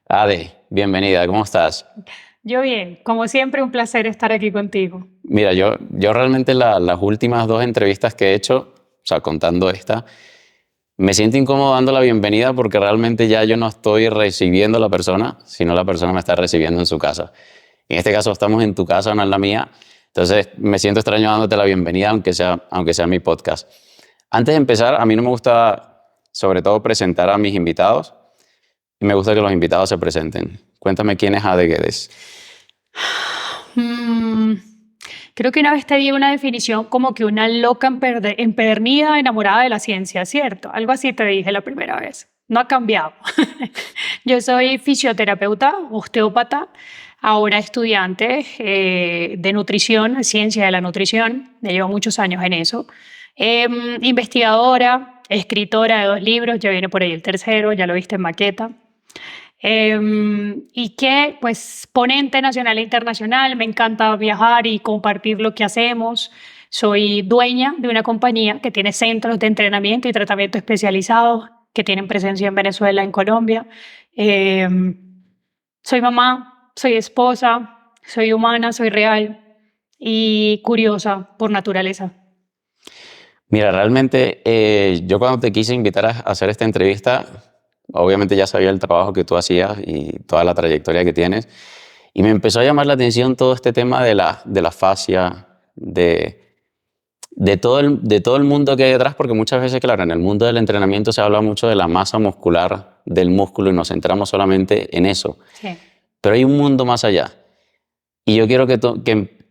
Ade, bienvenida, ¿cómo estás? Yo bien, como siempre un placer estar aquí contigo. Mira, yo realmente las últimas dos entrevistas que he hecho, o sea, contando esta, me siento incómodo dando la bienvenida porque realmente ya yo no estoy recibiendo a la persona, sino la persona me está recibiendo en su casa. En este caso estamos en tu casa, no en la mía, entonces me siento extraño dándote la bienvenida, aunque sea mi podcast. Antes de empezar, a mí no me gusta, sobre todo, presentar a mis invitados, y me gusta que los invitados se presenten. Cuéntame quién es Ade Guedes. Mm, Creo que una vez te di una definición como que una loca empedernida enamorada de la ciencia, ¿cierto? Algo así te dije la primera vez. No ha cambiado. Yo soy fisioterapeuta, osteópata, ahora estudiante de nutrición, ciencia de la nutrición. Ya llevo muchos años en eso. Investigadora, escritora de 2 libros, ya viene por ahí el tercero, ya lo viste en maqueta. Y que, pues, ponente nacional e internacional, me encanta viajar y compartir lo que hacemos. Soy dueña de una compañía que tiene centros de entrenamiento y tratamiento especializados que tienen presencia en Venezuela, en Colombia. Soy mamá, soy esposa, soy humana, soy real y curiosa por naturaleza. Mira, realmente yo cuando te quise invitar a hacer esta entrevista, obviamente ya sabía el trabajo que tú hacías y toda la trayectoria que tienes, y me empezó a llamar la atención todo este tema de la fascia, de todo el mundo que hay detrás, porque muchas veces, claro, en el mundo del entrenamiento se habla mucho de la masa muscular del músculo y nos centramos solamente en eso, Sí. pero hay un mundo más allá. Y yo quiero que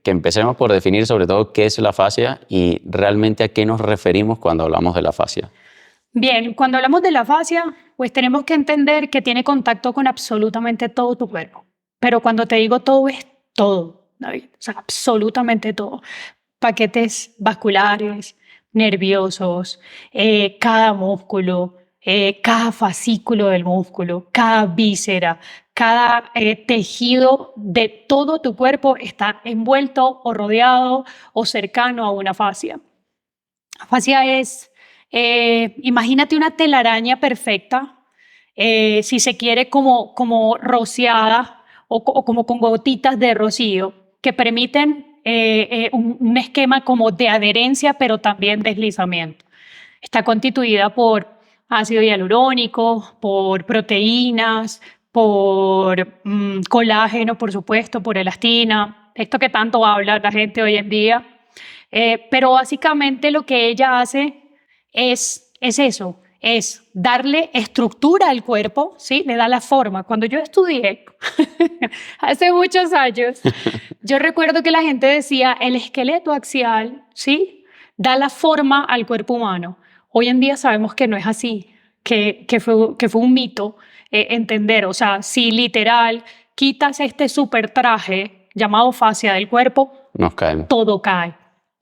empecemos por definir sobre todo qué es la fascia y realmente a qué nos referimos cuando hablamos de la fascia. Bien, cuando hablamos de la fascia, pues tenemos que entender que tiene contacto con absolutamente todo tu cuerpo. Pero cuando te digo todo, es todo, David. O sea, absolutamente todo. Paquetes vasculares, nerviosos, cada músculo, cada fascículo del músculo, cada víscera, cada tejido de todo tu cuerpo está envuelto o rodeado o cercano a una fascia. Fascia es, imagínate una telaraña perfecta, si se quiere como rociada o como con gotitas de rocío, que permiten un esquema como de adherencia, pero también deslizamiento. Está constituida por ácido hialurónico, por proteínas, por colágeno, por supuesto, por elastina, esto que tanto habla la gente hoy en día. Pero básicamente lo que ella hace es eso, es darle estructura al cuerpo, ¿sí? Le da la forma. Cuando yo estudié, hace muchos años, yo recuerdo que la gente decía, el esqueleto axial, ¿sí? Da la forma al cuerpo humano. Hoy en día sabemos que no es así, que fue un mito entender. O sea, si literal quitas este super traje llamado fascia del cuerpo, Nos caemos. todo cae.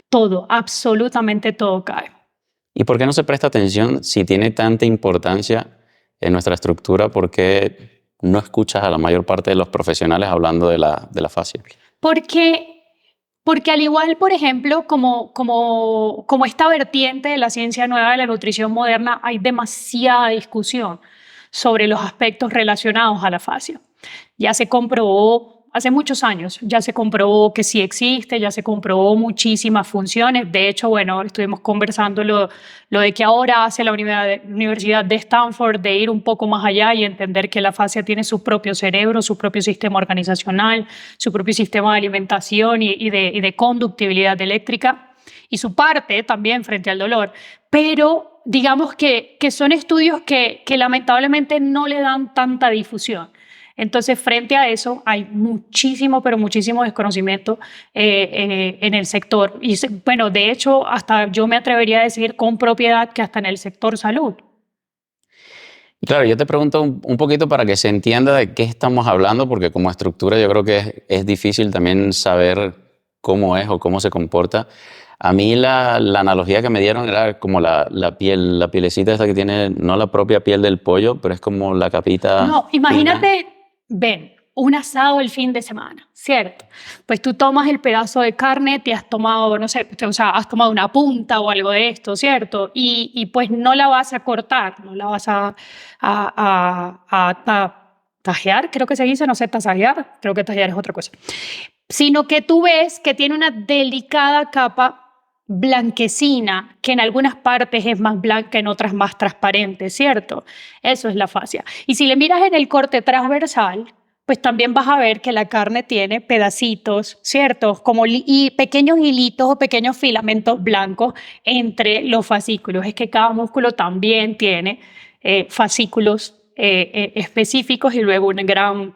Todo, absolutamente todo cae. ¿Y por qué no se presta atención si tiene tanta importancia en nuestra estructura? ¿Por qué no escuchas a la mayor parte de los profesionales hablando de la fascia? Porque, porque al igual, por ejemplo, como esta vertiente de la ciencia nueva de la nutrición moderna, hay demasiada discusión sobre los aspectos relacionados a la fascia. Ya se comprobó, hace muchos años, ya se comprobó que sí existe, ya se comprobó muchísimas funciones. De hecho, bueno, estuvimos conversando lo de que ahora hace la Universidad de Stanford de ir un poco más allá y entender que la fascia tiene su propio cerebro, su propio sistema organizacional, su propio sistema de alimentación y de conductibilidad eléctrica y su parte también frente al dolor. Pero digamos que son estudios que lamentablemente no le dan tanta difusión. Entonces, frente a eso, hay muchísimo, pero muchísimo desconocimiento en el sector. Y bueno, de hecho, hasta yo me atrevería a decir con propiedad que hasta en el sector salud. Y claro, yo te pregunto un poquito para que se entienda de qué estamos hablando, porque como estructura yo creo que es difícil también saber cómo es o cómo se comporta. A mí la analogía que me dieron era como la piel, la pielecita esta que tiene, no la propia piel del pollo, pero es como la capita No, fina. imagínate, ven, un asado el fin de semana, ¿cierto? Pues tú tomas el pedazo de carne, te has tomado, no sé, o sea, has tomado una punta o algo de esto, ¿cierto? Y pues no la vas a cortar, no la vas a tajear, creo que se dice, no sé, tasajear, creo que tajear es otra cosa, sino que tú ves que tiene una delicada capa blanquecina, que en algunas partes es más blanca, en otras más transparente, ¿cierto? Eso es la fascia. Y si le miras en el corte transversal, pues también vas a ver que la carne tiene pedacitos, ¿cierto? Como y pequeños hilitos o pequeños filamentos blancos entre los fascículos. Es que cada músculo también tiene fascículos específicos y luego un gran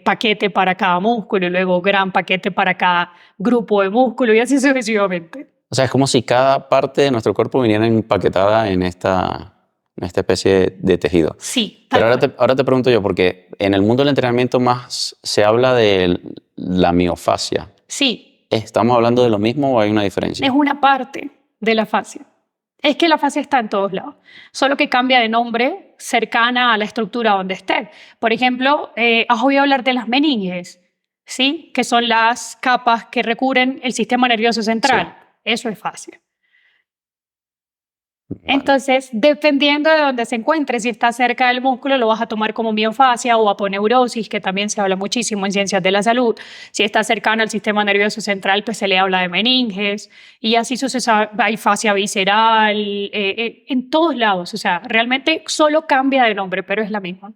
paquete para cada músculo y luego gran paquete para cada grupo de músculo y así sucesivamente. O sea, es como si cada parte de nuestro cuerpo viniera empaquetada en esta especie de tejido. Sí. Pero ahora te pregunto yo, porque en el mundo del entrenamiento más se habla de la miofascia. Sí. ¿Estamos hablando de lo mismo o hay una diferencia? Es una parte de la fascia. Es que la fascia está en todos lados, solo que cambia de nombre cercana a la estructura donde esté. Por ejemplo, has oído hablar de las meninges, ¿sí? Que son las capas que recubren el sistema nervioso central. Sí. Eso es fascia. Vale. Entonces, dependiendo de dónde se encuentre, si está cerca del músculo, lo vas a tomar como miofascia o aponeurosis, que también se habla muchísimo en ciencias de la salud. Si está cercano al sistema nervioso central, pues se le habla de meninges. Y así sucesivamente, hay fascia visceral, en todos lados. O sea, realmente solo cambia de nombre, pero es la misma.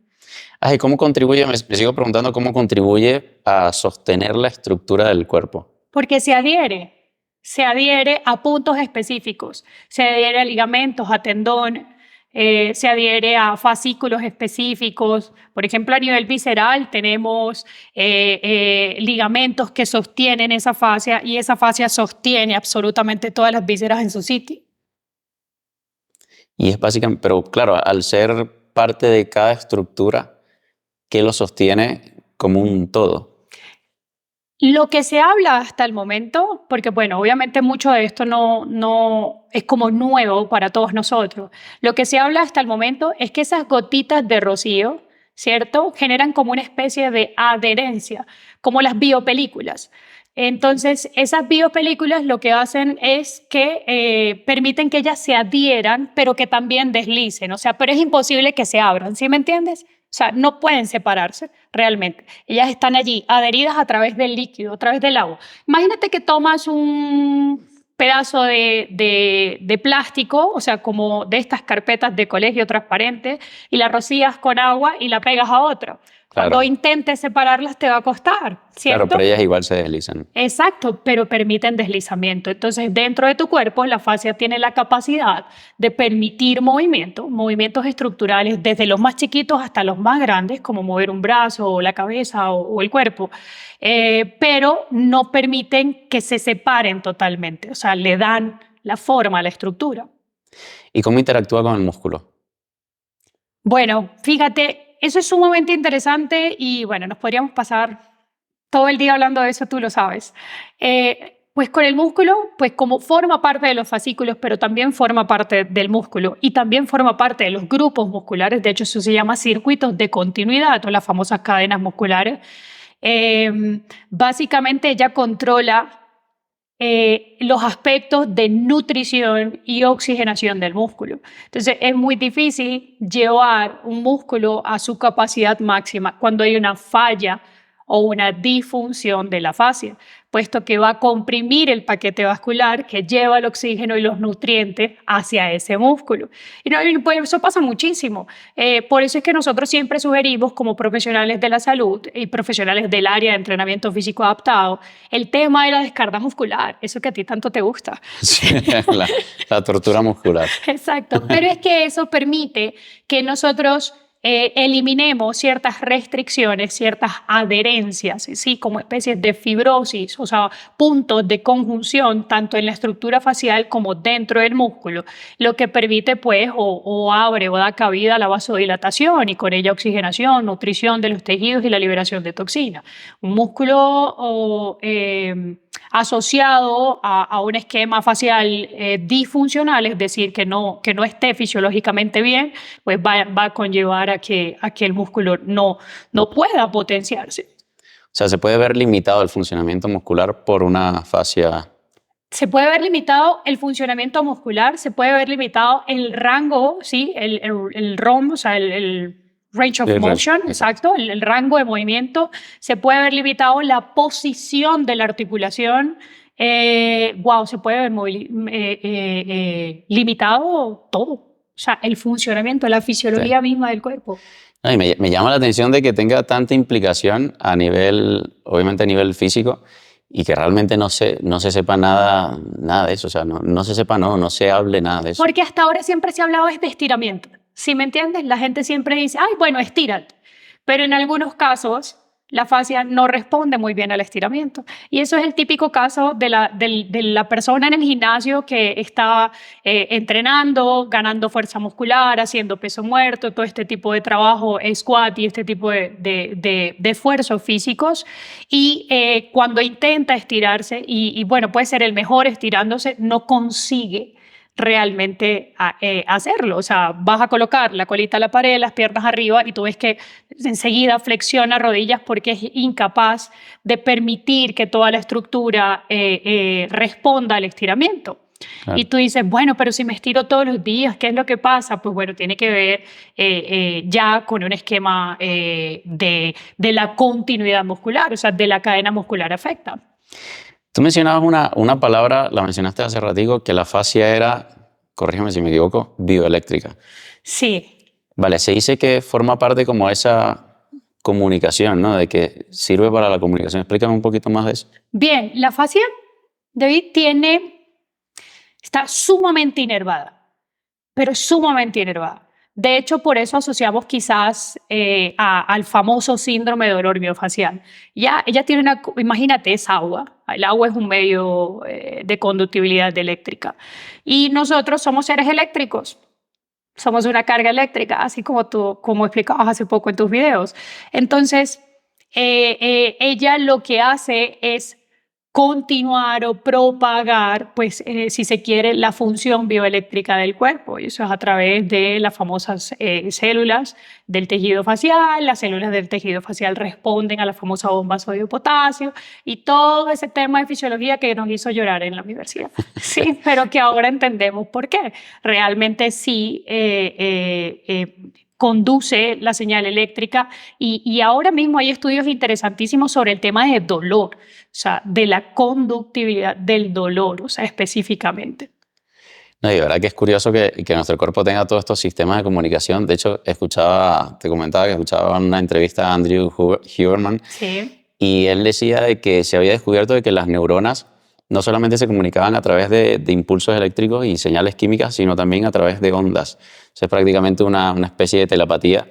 ¿Y cómo contribuye? Me sigo preguntando cómo contribuye a sostener la estructura del cuerpo. Porque se adhiere a puntos específicos, se adhiere a ligamentos, a tendón, se adhiere a fascículos específicos. Por ejemplo, a nivel visceral tenemos ligamentos que sostienen esa fascia y esa fascia sostiene absolutamente todas las vísceras en su sitio. Y es básicamente, pero claro, al ser parte de cada estructura, ¿qué lo sostiene como un todo? Lo que se habla hasta el momento, porque bueno, obviamente mucho de esto no es como nuevo para todos nosotros, lo que se habla hasta el momento es que esas gotitas de rocío, ¿cierto? Generan como una especie de adherencia, como las biopelículas. Entonces, esas biopelículas lo que hacen es que permiten que ellas se adhieran, pero que también deslicen, o sea, pero es imposible que se abran, ¿sí me entiendes? O sea, no pueden separarse realmente. Ellas están allí, adheridas a través del líquido, a través del agua. Imagínate que tomas un pedazo de plástico, o sea, como de estas carpetas de colegio transparentes, y la rocías con agua y la pegas a otra. Cuando Claro. intentes separarlas te va a costar, ¿cierto? Claro, pero ellas igual se deslizan. Exacto, pero permiten deslizamiento. Entonces, dentro de tu cuerpo, la fascia tiene la capacidad de permitir movimientos estructurales, desde los más chiquitos hasta los más grandes, como mover un brazo o la cabeza o el cuerpo, pero no permiten que se separen totalmente, o sea, le dan la forma a la estructura. ¿Y cómo interactúa con el músculo? Bueno, fíjate, eso es sumamente interesante y bueno, nos podríamos pasar todo el día hablando de eso, tú lo sabes. Pues con el músculo, pues como forma parte de los fascículos, pero también forma parte del músculo y también forma parte de los grupos musculares. De hecho, eso se llama circuitos de continuidad o las famosas cadenas musculares. Básicamente ella controla los aspectos de nutrición y oxigenación del músculo. Entonces es muy difícil llevar un músculo a su capacidad máxima cuando hay una falla o una disfunción de la fascia, puesto que va a comprimir el paquete vascular que lleva el oxígeno y los nutrientes hacia ese músculo. Y pues eso pasa muchísimo. Por eso es que nosotros siempre sugerimos, como profesionales de la salud y profesionales del área de entrenamiento físico adaptado, el tema de la descarga muscular, eso que a ti tanto te gusta. Sí, la tortura muscular. Exacto, pero es que eso permite que nosotros eliminemos ciertas restricciones, ciertas adherencias, ¿sí? Como especies de fibrosis, o sea, puntos de conjunción tanto en la estructura facial como dentro del músculo, lo que permite pues o abre o da cabida a la vasodilatación y con ella oxigenación, nutrición de los tejidos y la liberación de toxinas. Un músculo asociado a un esquema facial disfuncional, es decir, que no esté fisiológicamente bien, pues va a conllevar a que el músculo no pueda potenciarse. O sea, se puede ver limitado el funcionamiento muscular por una fascia. Se puede ver limitado el funcionamiento muscular, se puede ver limitado el rango, ¿sí? el ROM, o sea, range of Sí, motion, exacto, el rango de movimiento, se puede ver limitado la posición de la articulación. Se puede ver limitado todo. O sea, el funcionamiento, la fisiología sí. misma del cuerpo. No, y me llama la atención de que tenga tanta implicación a nivel, obviamente a nivel físico, y que realmente no se sepa nada de eso. O sea, no se sepa, no se hable nada de eso. Porque hasta ahora siempre se ha hablado es de estiramiento. ¿Sí me entiendes? La gente siempre dice, ay, bueno, estírate. Pero en algunos casos la fascia no responde muy bien al estiramiento. Y eso es el típico caso de la persona en el gimnasio que está entrenando, ganando fuerza muscular, haciendo peso muerto, todo este tipo de trabajo, squat y este tipo de esfuerzos físicos. Y cuando intenta estirarse, y bueno, puede ser el mejor estirándose, no consigue realmente hacerlo. O sea, vas a colocar la colita a la pared, las piernas arriba y tú ves que enseguida flexiona rodillas porque es incapaz de permitir que toda la estructura responda al estiramiento. Claro. Y tú dices, bueno, pero si me estiro todos los días, ¿qué es lo que pasa? Pues bueno, tiene que ver ya con un esquema de la continuidad muscular, o sea, de la cadena muscular afecta. Tú mencionabas una palabra, la mencionaste hace ratico, que la fascia era, corrígeme si me equivoco, bioeléctrica. Sí. Vale, se dice que forma parte como esa comunicación, ¿no? De que sirve para la comunicación. Explícame un poquito más de eso. Bien, la fascia, David, está sumamente inervada, pero sumamente inervada. De hecho, por eso asociamos quizás al famoso síndrome de dolor miofacial. Ya, ella tiene imagínate, es agua. El agua es un medio de conductibilidad eléctrica. Y nosotros somos seres eléctricos. Somos una carga eléctrica, así como explicabas hace poco en tus videos. Entonces, ella lo que hace es continuar o propagar, pues, si se quiere, la función bioeléctrica del cuerpo. Y eso es a través de las famosas células del tejido facial. Las células del tejido facial responden a la famosa bomba sodio-potasio y todo ese tema de fisiología que nos hizo llorar en la universidad. Sí, pero que ahora entendemos por qué. Realmente sí conduce la señal eléctrica y ahora mismo hay estudios interesantísimos sobre el tema de dolor, o sea, de la conductividad del dolor, o sea, específicamente. No, y de verdad que es curioso que nuestro cuerpo tenga todos estos sistemas de comunicación. De hecho, te comentaba que escuchaba una entrevista a Andrew Huberman, Sí. y él decía de que se había descubierto de que las neuronas no solamente se comunicaban a través de impulsos eléctricos y señales químicas, sino también a través de ondas. O sea, es prácticamente una especie de telepatía,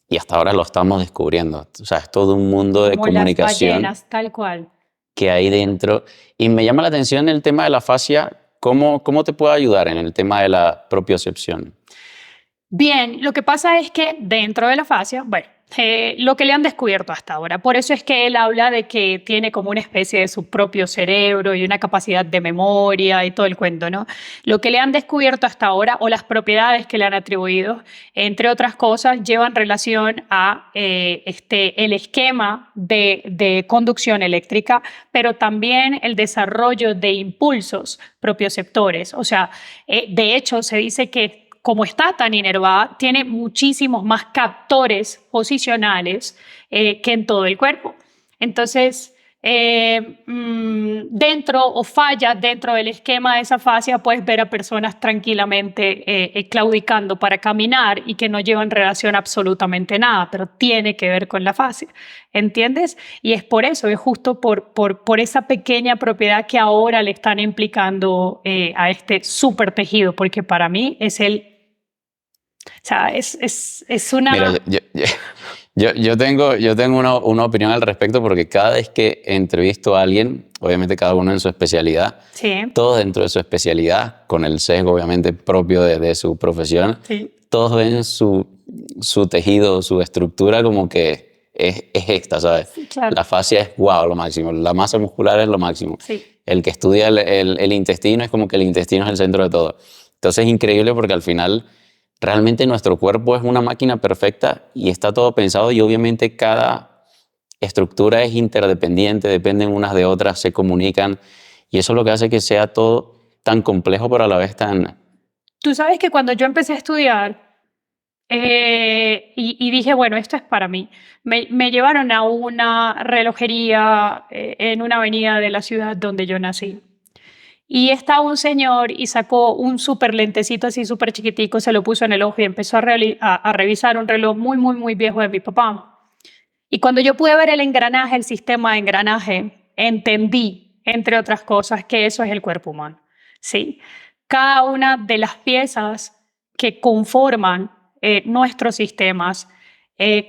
y hasta ahora lo estamos descubriendo. O sea, es todo un mundo de Como las comunicación ballenas, tal cual. que hay dentro. Y me llama la atención el tema de la fascia. ¿Cómo te puede ayudar en el tema de la propiocepción? Bien, lo que pasa es que dentro de la fascia, bueno, lo que le han descubierto hasta ahora, por eso es que él habla de que tiene como una especie de su propio cerebro y una capacidad de memoria y todo el cuento, ¿no? Lo que le han descubierto hasta ahora o las propiedades que le han atribuido, entre otras cosas, llevan relación a el esquema de conducción eléctrica, pero también el desarrollo de impulsos propioceptores. O sea, de hecho, se dice que como está tan inervada, tiene muchísimos más captores posicionales que en todo el cuerpo. Entonces, dentro o falla dentro del esquema de esa fascia, puedes ver a personas tranquilamente claudicando para caminar y que no llevan relación absolutamente nada, pero tiene que ver con la fascia, ¿entiendes? Y es por eso, es justo por esa pequeña propiedad que ahora le están implicando a este súper tejido, porque para mí es o sea, es una... Mira, yo tengo una opinión al respecto, porque cada vez que entrevisto a alguien, obviamente cada uno en su especialidad, Sí. todos dentro de su especialidad, con el sesgo obviamente propio de su profesión, Sí. todos ven su tejido, su estructura como que es esta, ¿sabes? Sí, claro. La fascia es wow, lo máximo, la masa muscular es lo máximo. Sí. El que estudia el intestino es como que el intestino es el centro de todo. Entonces es increíble porque al final realmente nuestro cuerpo es una máquina perfecta y está todo pensado, y obviamente cada estructura es interdependiente, dependen unas de otras, se comunican, y eso es lo que hace que sea todo tan complejo pero a la vez tan... Tú sabes que cuando yo empecé a estudiar Y dije, bueno, esto es para mí. Me llevaron a una relojería en una avenida de la ciudad donde yo nací. Y estaba un señor y sacó un súper lentecito así súper chiquitico, se lo puso en el ojo y empezó a revisar un reloj muy, muy, muy viejo de mi papá. Y cuando yo pude ver el engranaje, el sistema de engranaje, entendí, entre otras cosas, que eso es el cuerpo humano. ¿Sí? Cada una de las piezas que conforman nuestros sistemas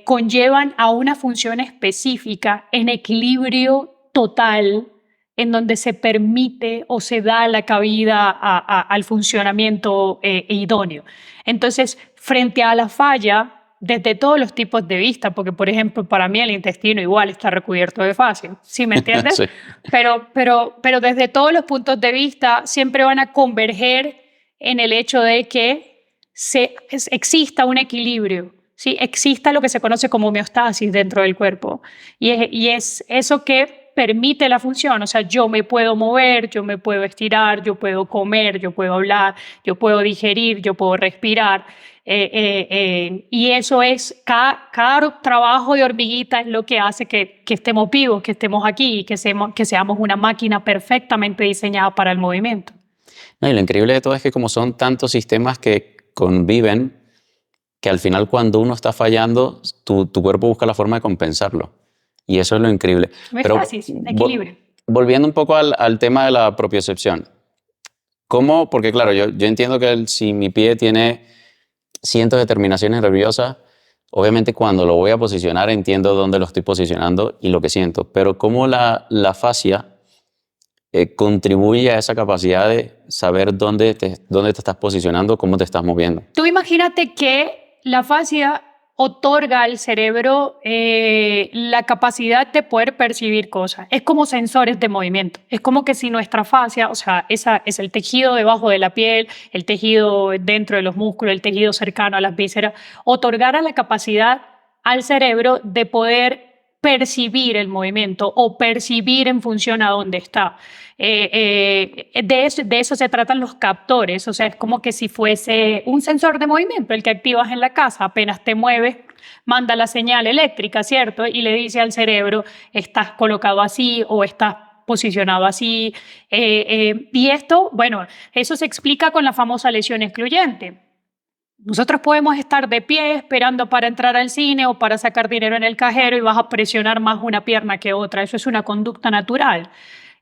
conllevan a una función específica en equilibrio total, en donde se permite o se da la cabida al funcionamiento idóneo. Entonces, frente a la falla, desde todos los tipos de vista, porque por ejemplo para mí el intestino igual está recubierto de fascia, ¿sí me entiendes? Sí. Pero desde todos los puntos de vista siempre van a converger en el hecho de que exista un equilibrio, ¿sí? Exista lo que se conoce como homeostasis dentro del cuerpo y es eso que permite la función, o sea, yo me puedo mover, yo me puedo estirar, yo puedo comer, yo puedo hablar, yo puedo digerir, yo puedo respirar. Y eso es, cada trabajo de hormiguita es lo que hace que estemos vivos, que estemos aquí y que seamos una máquina perfectamente diseñada para el movimiento. No, y lo increíble de todo es que como son tantos sistemas que conviven, que al final cuando uno está fallando, tu cuerpo busca la forma de compensarlo. Y eso es lo increíble. No es Pero fácil, equilibrio. volviendo un poco al tema de la propiocepción. ¿Cómo? Porque claro, yo entiendo que si mi pie tiene cientos de terminaciones nerviosas, obviamente cuando lo voy a posicionar entiendo dónde lo estoy posicionando y lo que siento. Pero ¿cómo la fascia contribuye a esa capacidad de saber dónde te estás posicionando, cómo te estás moviendo? Tú imagínate que la fascia otorga al cerebro la capacidad de poder percibir cosas. Es como sensores de movimiento. Es como que si nuestra fascia, o sea, esa es el tejido debajo de la piel, el tejido dentro de los músculos, el tejido cercano a las vísceras, otorgara la capacidad al cerebro de poder percibir el movimiento o percibir en función a dónde está. De eso se tratan los captores, o sea, es como que si fuese un sensor de movimiento, el que activas en la casa, apenas te mueves, manda la señal eléctrica, ¿cierto? Y le dice al cerebro, estás colocado así o estás posicionado así. Y esto, bueno, eso se explica con la famosa lesión excluyente. Nosotros podemos estar de pie esperando para entrar al cine o para sacar dinero en el cajero y vas a presionar más una pierna que otra. Eso es una conducta natural.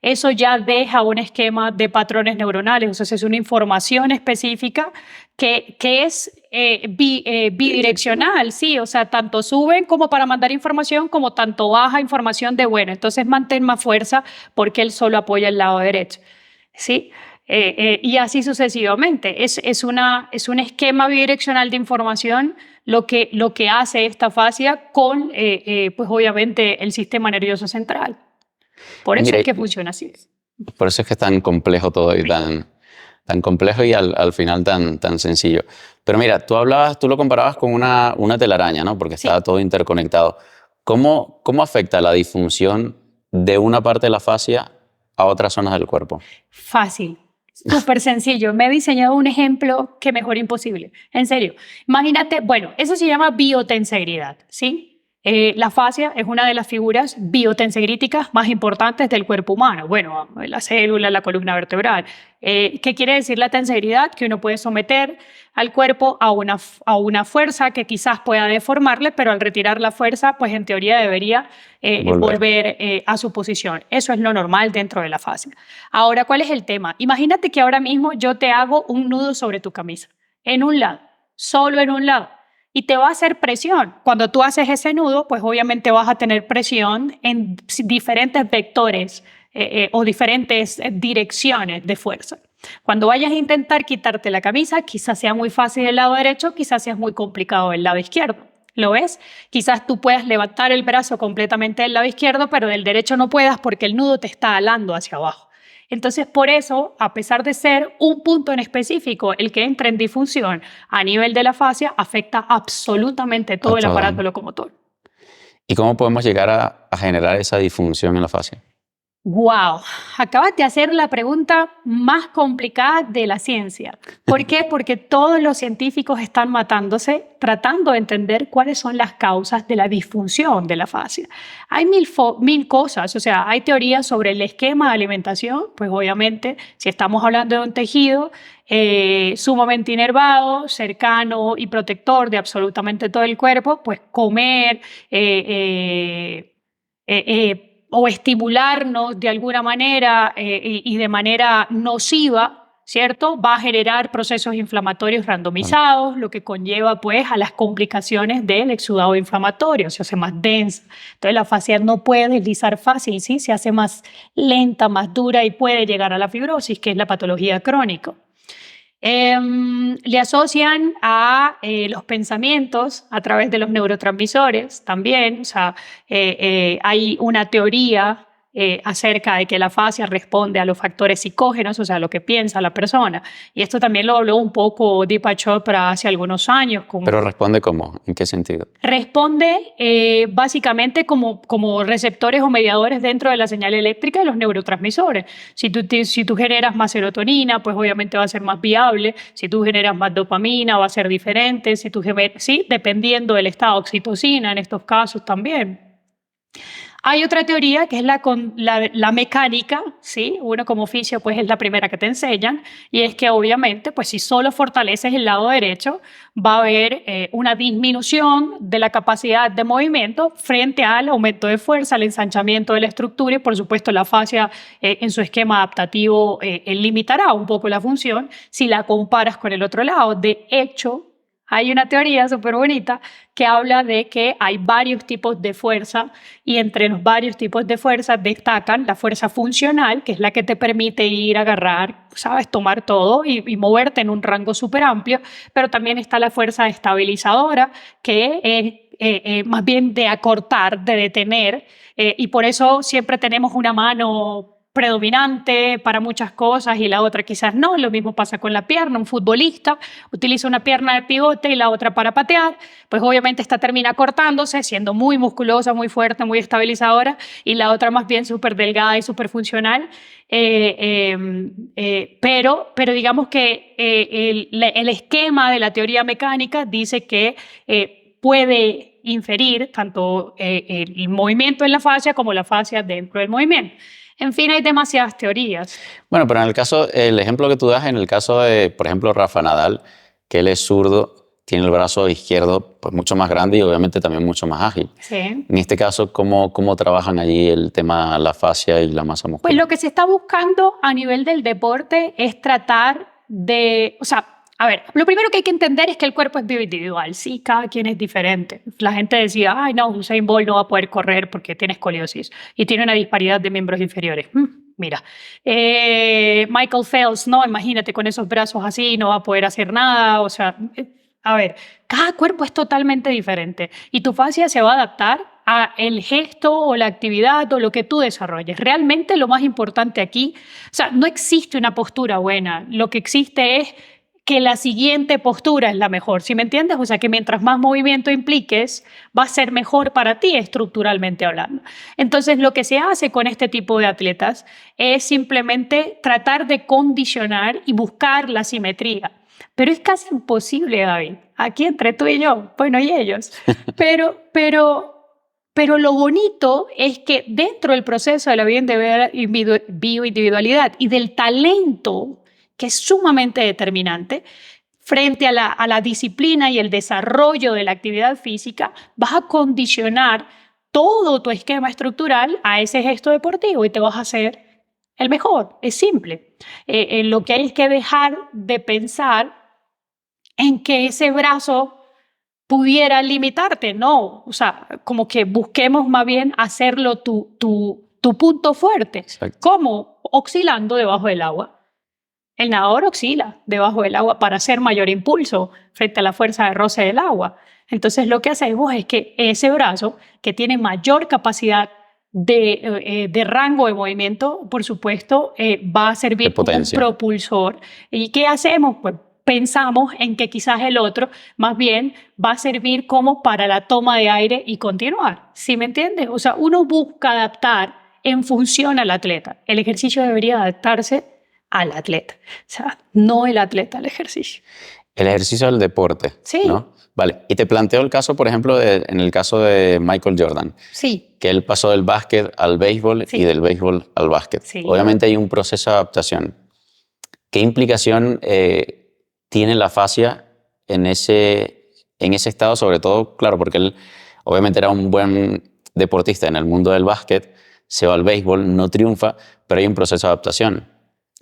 Eso ya deja un esquema de patrones neuronales, o sea, es una información específica que es bidireccional, sí, o sea, tanto suben como para mandar información, como tanto baja información de, bueno, entonces mantén más fuerza porque él solo apoya el lado derecho, ¿sí? Y así sucesivamente. Es un esquema bidireccional de información lo que hace esta fascia con, pues obviamente, el sistema nervioso central. Por eso Mira, es que funciona así. por eso es que es tan complejo todo y tan complejo y al final tan sencillo. Pero mira, tú lo comparabas con una telaraña, ¿no? Porque Sí. está todo interconectado. ¿Cómo afecta la disfunción de una parte de la fascia a otras zonas del cuerpo? Fácil. Súper sencillo. Me he diseñado un ejemplo que mejor imposible. En serio. Imagínate, bueno, eso se llama biotensegridad, ¿sí? La fascia es una de las figuras biotensegríticas más importantes del cuerpo humano. Bueno, la célula, la columna vertebral. ¿Qué quiere decir la tensegridad? Que uno puede someter al cuerpo a una fuerza que quizás pueda deformarle, pero al retirar la fuerza, pues en teoría debería volver a su posición. Eso es lo normal dentro de la fascia. Ahora, ¿cuál es el tema? Imagínate que ahora mismo yo te hago un nudo sobre tu camisa, en un lado, solo en un lado, y te va a hacer presión. Cuando tú haces ese nudo, pues obviamente vas a tener presión en diferentes vectores o diferentes direcciones de fuerza. Cuando vayas a intentar quitarte la camisa, quizás sea muy fácil del lado derecho, quizás sea muy complicado del lado izquierdo. ¿Lo ves? Quizás tú puedas levantar el brazo completamente del lado izquierdo, pero del derecho no puedas porque el nudo te está alando hacia abajo. Entonces, por eso, a pesar de ser un punto en específico el que entra en disfunción a nivel de la fascia, afecta absolutamente todo el aparato locomotor. ¿Y cómo podemos llegar a generar esa disfunción en la fascia? Wow, acabas de hacer la pregunta más complicada de la ciencia. ¿Por qué? Porque todos los científicos están matándose tratando de entender cuáles son las causas de la disfunción de la fascia. Hay mil cosas, o sea, hay teorías sobre el esquema de alimentación, pues obviamente si estamos hablando de un tejido sumamente inervado, cercano y protector de absolutamente todo el cuerpo, pues comer... o estimularnos de alguna manera y de manera nociva, ¿cierto? Va a generar procesos inflamatorios randomizados, lo que conlleva pues a las complicaciones del exudado inflamatorio, se hace más densa. Entonces la fascia no puede deslizar fácil, ¿sí? Se hace más lenta, más dura y puede llegar a la fibrosis, que es la patología crónica. Le asocian a los pensamientos a través de los neurotransmisores también. O sea, hay una teoría acerca de que la fascia responde a los factores psicógenos, o sea, lo que piensa la persona. Y esto también lo habló un poco Deepak Chopra hace algunos años. ¿Pero responde cómo? ¿En qué sentido? Responde básicamente como receptores o mediadores dentro de la señal eléctrica de los neurotransmisores. Si tú generas más serotonina, pues obviamente va a ser más viable. Si tú generas más dopamina, va a ser diferente. Sí, dependiendo del estado de oxitocina en estos casos también. Hay otra teoría que es la mecánica, ¿sí? Uno como oficio pues es la primera que te enseñan, y es que obviamente pues si solo fortaleces el lado derecho va a haber una disminución de la capacidad de movimiento frente al aumento de fuerza, al ensanchamiento de la estructura y por supuesto la fascia en su esquema adaptativo limitará un poco la función si la comparas con el otro lado. De hecho, hay una teoría súper bonita que habla de que hay varios tipos de fuerza y entre los varios tipos de fuerza destacan la fuerza funcional, que es la que te permite ir a agarrar, sabes, tomar todo y moverte en un rango súper amplio, pero también está la fuerza estabilizadora, que es más bien de acortar, de detener, y por eso siempre tenemos una mano predominante para muchas cosas y la otra quizás no. Lo mismo pasa con la pierna. Un futbolista utiliza una pierna de pivote y la otra para patear, pues obviamente esta termina cortándose, siendo muy musculosa, muy fuerte, muy estabilizadora, y la otra más bien súper delgada y súper funcional. Pero digamos que el esquema de la teoría mecánica dice que puede inferir tanto el movimiento en la fascia como la fascia dentro del movimiento. En fin, hay demasiadas teorías. Bueno, pero en el caso, el ejemplo que tú das, en el caso de, por ejemplo, Rafa Nadal, que él es zurdo, tiene el brazo izquierdo pues mucho más grande y obviamente también mucho más ágil. Sí. En este caso, ¿cómo trabajan allí el tema la fascia y la masa muscular? Pues lo que se está buscando a nivel del deporte es tratar de, o sea, a ver, lo primero que hay que entender es que el cuerpo es bioindividual, sí, cada quien es diferente. La gente decía, ay no, Usain Bolt no va a poder correr porque tiene escoliosis y tiene una disparidad de miembros inferiores. Mira, Michael Phelps, no, imagínate con esos brazos así, no va a poder hacer nada, o sea, a ver, cada cuerpo es totalmente diferente y tu fascia se va a adaptar a el gesto o la actividad o lo que tú desarrolles. Realmente lo más importante aquí, o sea, no existe una postura buena, lo que existe es que la siguiente postura es la mejor, ¿sí me entiendes? O sea, que mientras más movimiento impliques, va a ser mejor para ti estructuralmente hablando. Entonces, lo que se hace con este tipo de atletas es simplemente tratar de condicionar y buscar la simetría. Pero es casi imposible, David, aquí entre tú y yo, bueno, y ellos. Pero lo bonito es que dentro del proceso de la bioindividualidad y del talento, que es sumamente determinante, frente a la disciplina y el desarrollo de la actividad física, vas a condicionar todo tu esquema estructural a ese gesto deportivo y te vas a hacer el mejor. Es simple. Lo que hay es que dejar de pensar en que ese brazo pudiera limitarte, no, o sea, como que busquemos más bien hacerlo tu punto fuerte. Exacto. ¿Cómo? Oscilando debajo del agua. El nadador oscila debajo del agua para hacer mayor impulso frente a la fuerza de roce del agua. Entonces lo que hacemos es que ese brazo, que tiene mayor capacidad de rango de movimiento, por supuesto, va a servir como un propulsor. ¿Y qué hacemos? Pues pensamos en que quizás el otro más bien va a servir como para la toma de aire y continuar. ¿Sí me entiendes? O sea, uno busca adaptar en función al atleta. El ejercicio debería adaptarse al atleta, o sea, no el atleta al ejercicio. El ejercicio del deporte, Sí. ¿no? Vale, y te planteo el caso, por ejemplo, en el caso de Michael Jordan, Sí, que él pasó del básquet al béisbol Sí. y del béisbol al básquet. Sí. Obviamente hay un proceso de adaptación. ¿Qué implicación tiene la fascia en ese estado? Sobre todo, claro, porque él obviamente era un buen deportista en el mundo del básquet, se va al béisbol, no triunfa, pero hay un proceso de adaptación.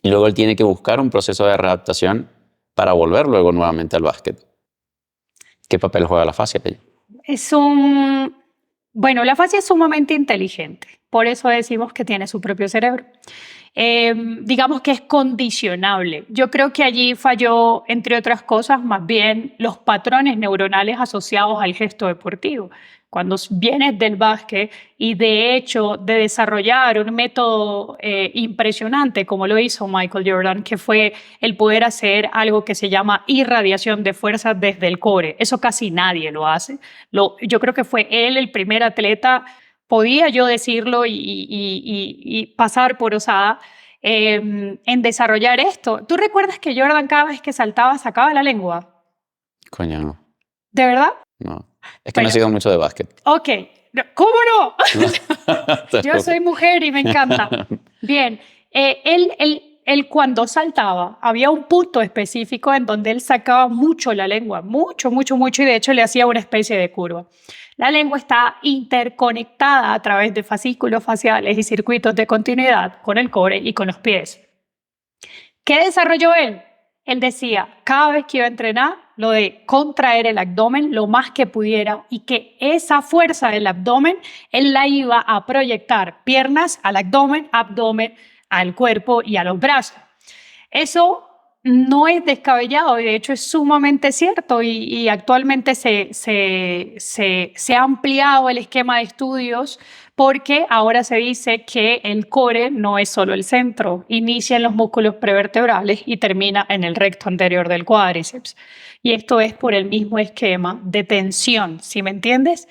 Y luego él tiene que buscar un proceso de readaptación para volver luego nuevamente al básquet. ¿Qué papel juega la fascia? Bueno, la fascia es sumamente inteligente, por eso decimos que tiene su propio cerebro. Digamos que es condicionable. Yo creo que allí falló, entre otras cosas, más bien los patrones neuronales asociados al gesto deportivo. Cuando vienes del básquet y de hecho de desarrollar un método impresionante como lo hizo Michael Jordan, que fue el poder hacer algo que se llama irradiación de fuerza desde el core. Eso casi nadie lo hace. Yo creo que fue él el primer atleta, podía yo decirlo y pasar por osada, en desarrollar esto. ¿Tú recuerdas que Jordan cada vez que saltaba sacaba la lengua? Coño, no. ¿De verdad? No. Es que no he sido mucho de básquet. Ok. ¿Cómo no? Te Yo juro. soy mujer y me encanta. Bien. Él cuando saltaba, había un punto específico en donde él sacaba mucho la lengua, mucho, mucho, mucho, y de hecho le hacía una especie de curva. La lengua está interconectada a través de fascículos faciales y circuitos de continuidad con el core y con los pies. ¿Qué desarrolló él? Él decía, cada vez que iba a entrenar, lo de contraer el abdomen lo más que pudiera y que esa fuerza del abdomen, él la iba a proyectar piernas al abdomen, abdomen al cuerpo y a los brazos. Eso no es descabellado y de hecho es sumamente cierto y actualmente se ha ampliado el esquema de estudios porque ahora se dice que el core no es solo el centro, inicia en los músculos prevertebrales y termina en el recto anterior del cuádriceps. Y esto es por el mismo esquema de tensión, ¿sí me entiendes?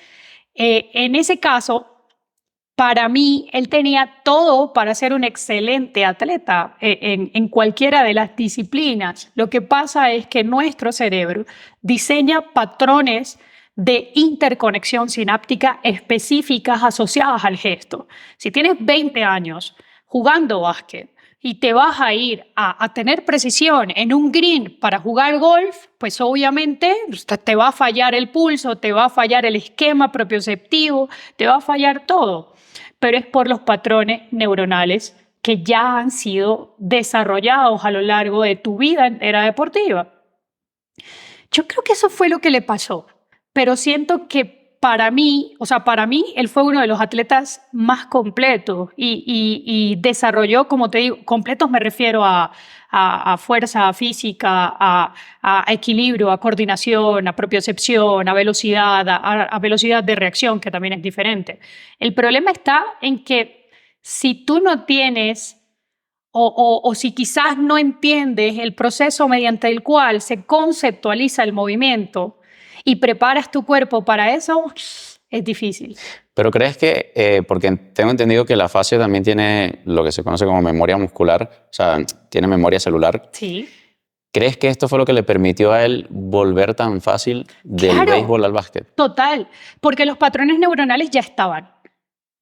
En ese caso, para mí, él tenía todo para ser un excelente atleta en cualquiera de las disciplinas. Lo que pasa es que nuestro cerebro diseña patrones de interconexión sináptica específicas asociadas al gesto. Si tienes 20 años jugando básquet y te vas a ir a tener precisión en un green para jugar golf, pues obviamente te va a fallar el pulso, te va a fallar el esquema propioceptivo, te va a fallar todo. Pero es por los patrones neuronales que ya han sido desarrollados a lo largo de tu vida entera deportiva. Yo creo que eso fue lo que le pasó, pero siento que para mí, él fue uno de los atletas más completos y desarrolló, como te digo, completos me refiero a fuerza física, a equilibrio, a coordinación, a propiocepción, a velocidad, a velocidad de reacción, que también es diferente. El problema está en que si tú no tienes o si quizás no entiendes el proceso mediante el cual se conceptualiza el movimiento y preparas tu cuerpo para eso, es difícil. Pero crees que, porque tengo entendido que la fascia también tiene lo que se conoce como memoria muscular, o sea, tiene memoria celular. Sí. ¿Crees que esto fue lo que le permitió a él volver tan fácil del Claro. béisbol al básquet? Total, porque los patrones neuronales ya estaban.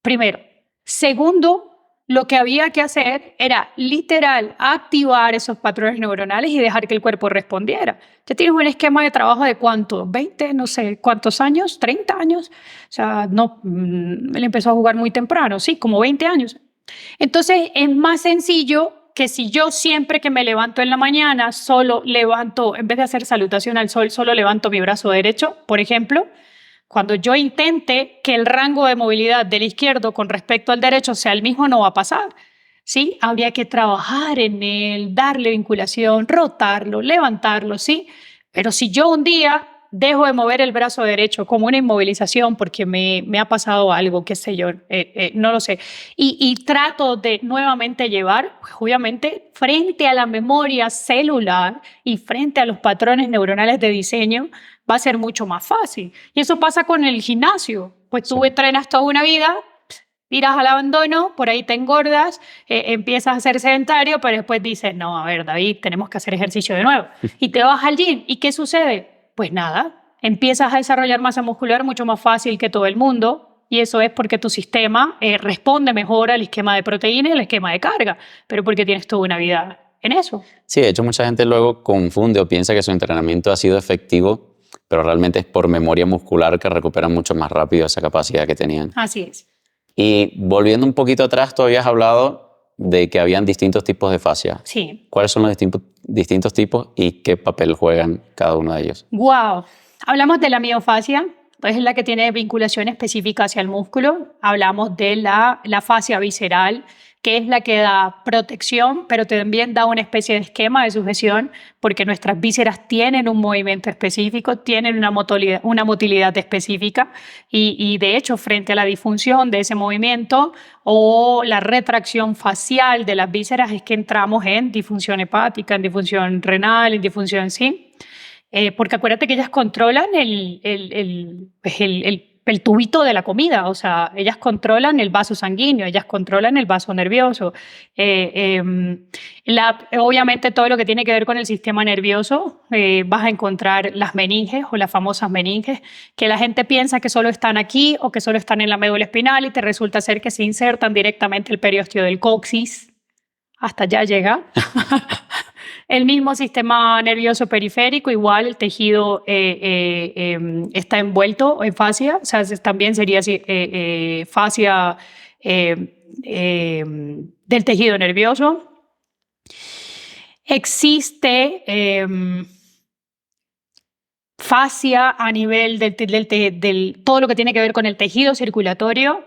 Primero. Segundo, lo que había que hacer era literal activar esos patrones neuronales y dejar que el cuerpo respondiera. Ya tienes un esquema de trabajo de ¿cuánto? 20, no sé, ¿cuántos años? 30 años. O sea, no, él empezó a jugar muy temprano, sí, como 20 años. Entonces es más sencillo que si yo siempre que me levanto en la mañana solo levanto, en vez de hacer salutación al sol, solo levanto mi brazo derecho, por ejemplo. Cuando yo intente que el rango de movilidad del izquierdo con respecto al derecho sea el mismo, no va a pasar. ¿Sí? Habría que trabajar en él, darle vinculación, rotarlo, levantarlo, ¿sí? Pero si yo un día dejo de mover el brazo derecho como una inmovilización porque me ha pasado algo, qué sé yo, no lo sé, y trato de nuevamente llevar, pues, obviamente, frente a la memoria celular y frente a los patrones neuronales de diseño, va a ser mucho más fácil. Y eso pasa con el gimnasio. Pues tú entrenas toda una vida, tiras al abandono, por ahí te engordas, empiezas a ser sedentario, pero después dices, no, a ver, David, tenemos que hacer ejercicio de nuevo. Y te vas al gym. ¿Y qué sucede? Pues nada, empiezas a desarrollar masa muscular mucho más fácil que todo el mundo. Y eso es porque tu sistema responde mejor al esquema de proteína y al esquema de carga, pero porque tienes toda una vida en eso. Sí, de hecho mucha gente luego confunde o piensa que su entrenamiento ha sido efectivo, pero realmente es por memoria muscular que recuperan mucho más rápido esa capacidad que tenían. Así es. Y volviendo un poquito atrás, tú habías hablado de que habían distintos tipos de fascia. Sí. ¿Cuáles son los distintos tipos y qué papel juegan cada uno de ellos? Wow. Hablamos de la miofascia, pues es la que tiene vinculación específica hacia el músculo. Hablamos de la fascia visceral, que es la que da protección, pero también da una especie de esquema de sujeción, porque nuestras vísceras tienen un movimiento específico, tienen una motilidad específica, y de hecho, frente a la disfunción de ese movimiento o la retracción facial de las vísceras, es que entramos en disfunción hepática, en disfunción renal, en disfunción, sí. Porque acuérdate que ellas controlan el tubito de la comida, o sea, ellas controlan el vaso sanguíneo, ellas controlan el vaso nervioso. Obviamente todo lo que tiene que ver con el sistema nervioso, vas a encontrar las meninges o las famosas meninges, que la gente piensa que solo están aquí o que solo están en la médula espinal y te resulta ser que se insertan directamente el periósteo del coxis. Hasta allá llega. El mismo sistema nervioso periférico, igual el tejido está envuelto en fascia, o sea, también sería fascia del tejido nervioso. Existe fascia a nivel del todo lo que tiene que ver con el tejido circulatorio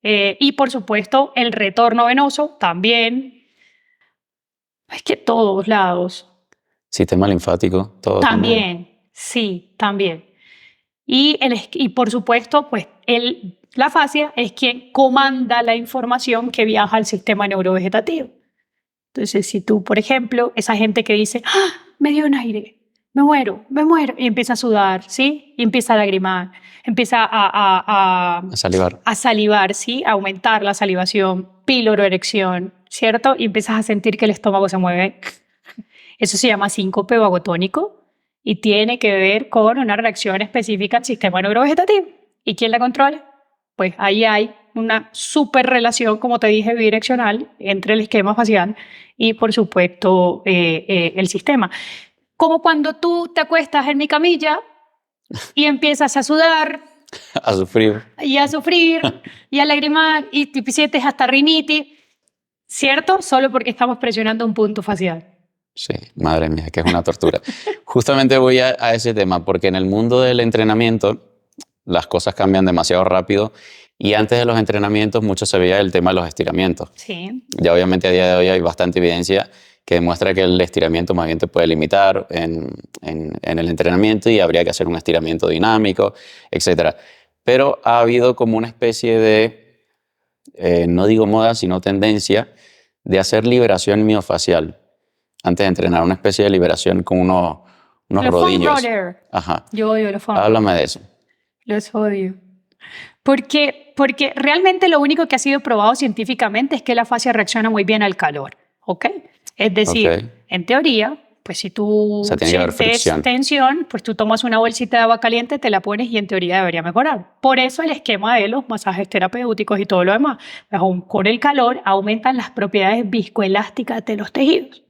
y, por supuesto, el retorno venoso también. Es que todos lados. Sistema linfático, todo. También, sí, también. Y por supuesto, pues la fascia es quien comanda la información que viaja al sistema neurovegetativo. Entonces, si tú, por ejemplo, esa gente que dice, ¡ah, me dio un aire! Me muero, y empieza a sudar, ¿sí? Y empieza a lagrimar, empieza a salivar. A salivar, ¿sí? A aumentar la salivación, piloroerección, ¿cierto? Y empiezas a sentir que el estómago se mueve. Eso se llama síncope vagotónico y tiene que ver con una reacción específica al sistema neurovegetativo. ¿Y quién la controla? Pues ahí hay una súper relación, como te dije, bidireccional entre el esquema facial y, por supuesto, el sistema. Como cuando tú te acuestas en mi camilla y empiezas a sudar, a sufrir y a lagrimar y te sientes hasta rinitis, ¿cierto? Solo porque estamos presionando un punto facial. Sí, madre mía, que es una tortura. Justamente voy a ese tema porque en el mundo del entrenamiento las cosas cambian demasiado rápido y antes de los entrenamientos mucho se veía el tema de los estiramientos. Sí. Ya obviamente a día de hoy hay bastante evidencia que demuestra que el estiramiento más bien te puede limitar en el entrenamiento y habría que hacer un estiramiento dinámico, etc. Pero ha habido como una especie de, no digo moda, sino tendencia de hacer liberación miofacial antes de entrenar, una especie de liberación con unos rodillos. Foam roller. Ajá. Yo odio los foam. Háblame de eso. Los odio. Porque realmente lo único que ha sido probado científicamente es que la fascia reacciona muy bien al calor, ¿ok? Es decir, en teoría, pues si tú sientes tensión, pues tú tomas una bolsita de agua caliente, te la pones y en teoría debería mejorar. Por eso el esquema de los masajes terapéuticos y todo lo demás, pues con el calor aumentan las propiedades viscoelásticas de los tejidos.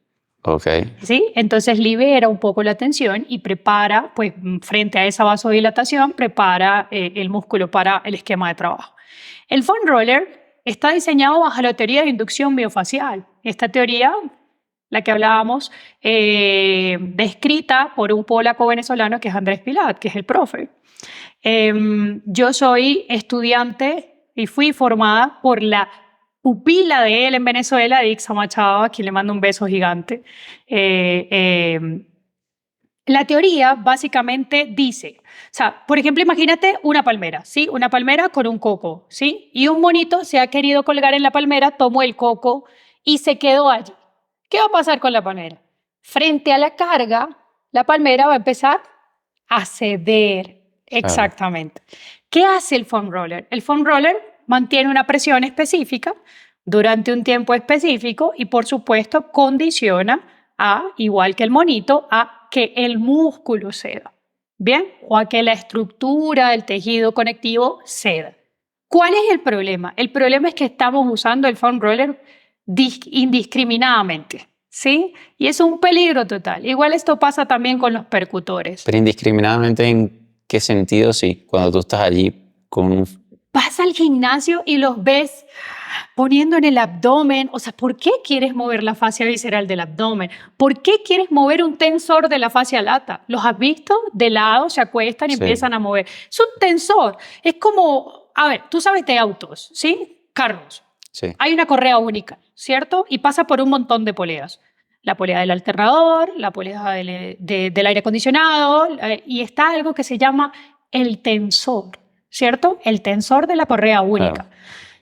Okay. ¿Sí? Entonces libera un poco la tensión y prepara, pues frente a esa vasodilatación, prepara el músculo para el esquema de trabajo. El foam roller está diseñado bajo la teoría de inducción miofacial. Esta teoría, la que hablábamos, descrita por un polaco venezolano que es Andrés Pilat, que es el profe. Yo soy estudiante y fui formada por la pupila de él en Venezuela, Dixa Machado, a quien le mando un beso gigante. La teoría básicamente dice, o sea, por ejemplo, imagínate una palmera, ¿sí? Una palmera con un coco, ¿sí? Y un monito se ha querido colgar en la palmera, tomó el coco y se quedó allí. ¿Qué va a pasar con la palmera? Frente a la carga, la palmera va a empezar a ceder. Exactamente. ¿Qué hace el foam roller? El foam roller mantiene una presión específica durante un tiempo específico y, por supuesto, condiciona a, igual que el monito, a que el músculo ceda, ¿bien? O a que la estructura del tejido conectivo ceda. ¿Cuál es el problema? El problema es que estamos usando el foam roller indiscriminadamente, ¿sí? Y es un peligro total. Igual esto pasa también con los percutores. Pero indiscriminadamente, ¿en qué sentido? Sí, cuando tú estás allí con un... Vas al gimnasio y los ves poniendo en el abdomen. O sea, ¿por qué quieres mover la fascia visceral del abdomen? ¿Por qué quieres mover un tensor de la fascia lata? ¿Los has visto? De lado se acuestan y Sí. empiezan a mover. Es un tensor. Es como, a ver, tú sabes de autos, ¿sí? Carros. Sí. Hay una correa única, ¿cierto? Y pasa por un montón de poleas. La polea del alternador, la polea del aire acondicionado, y está algo que se llama el tensor, ¿cierto? El tensor de la correa única. Claro.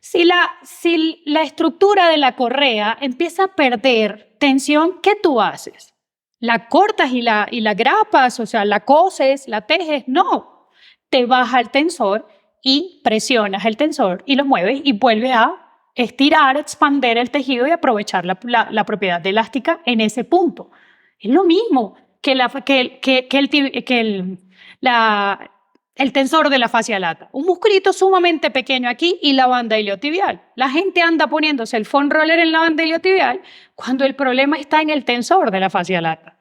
Si la estructura de la correa empieza a perder tensión, ¿qué tú haces? ¿La cortas y la grapas? O sea, ¿la coses, la tejes? No. Te vas al tensor y presionas el tensor y lo mueves y vuelve a estirar, expander el tejido y aprovechar la propiedad elástica en ese punto. Es lo mismo que el tensor de la fascia lata. Un musculito sumamente pequeño aquí y la banda iliotibial. La gente anda poniéndose el foam roller en la banda iliotibial cuando el problema está en el tensor de la fascia lata.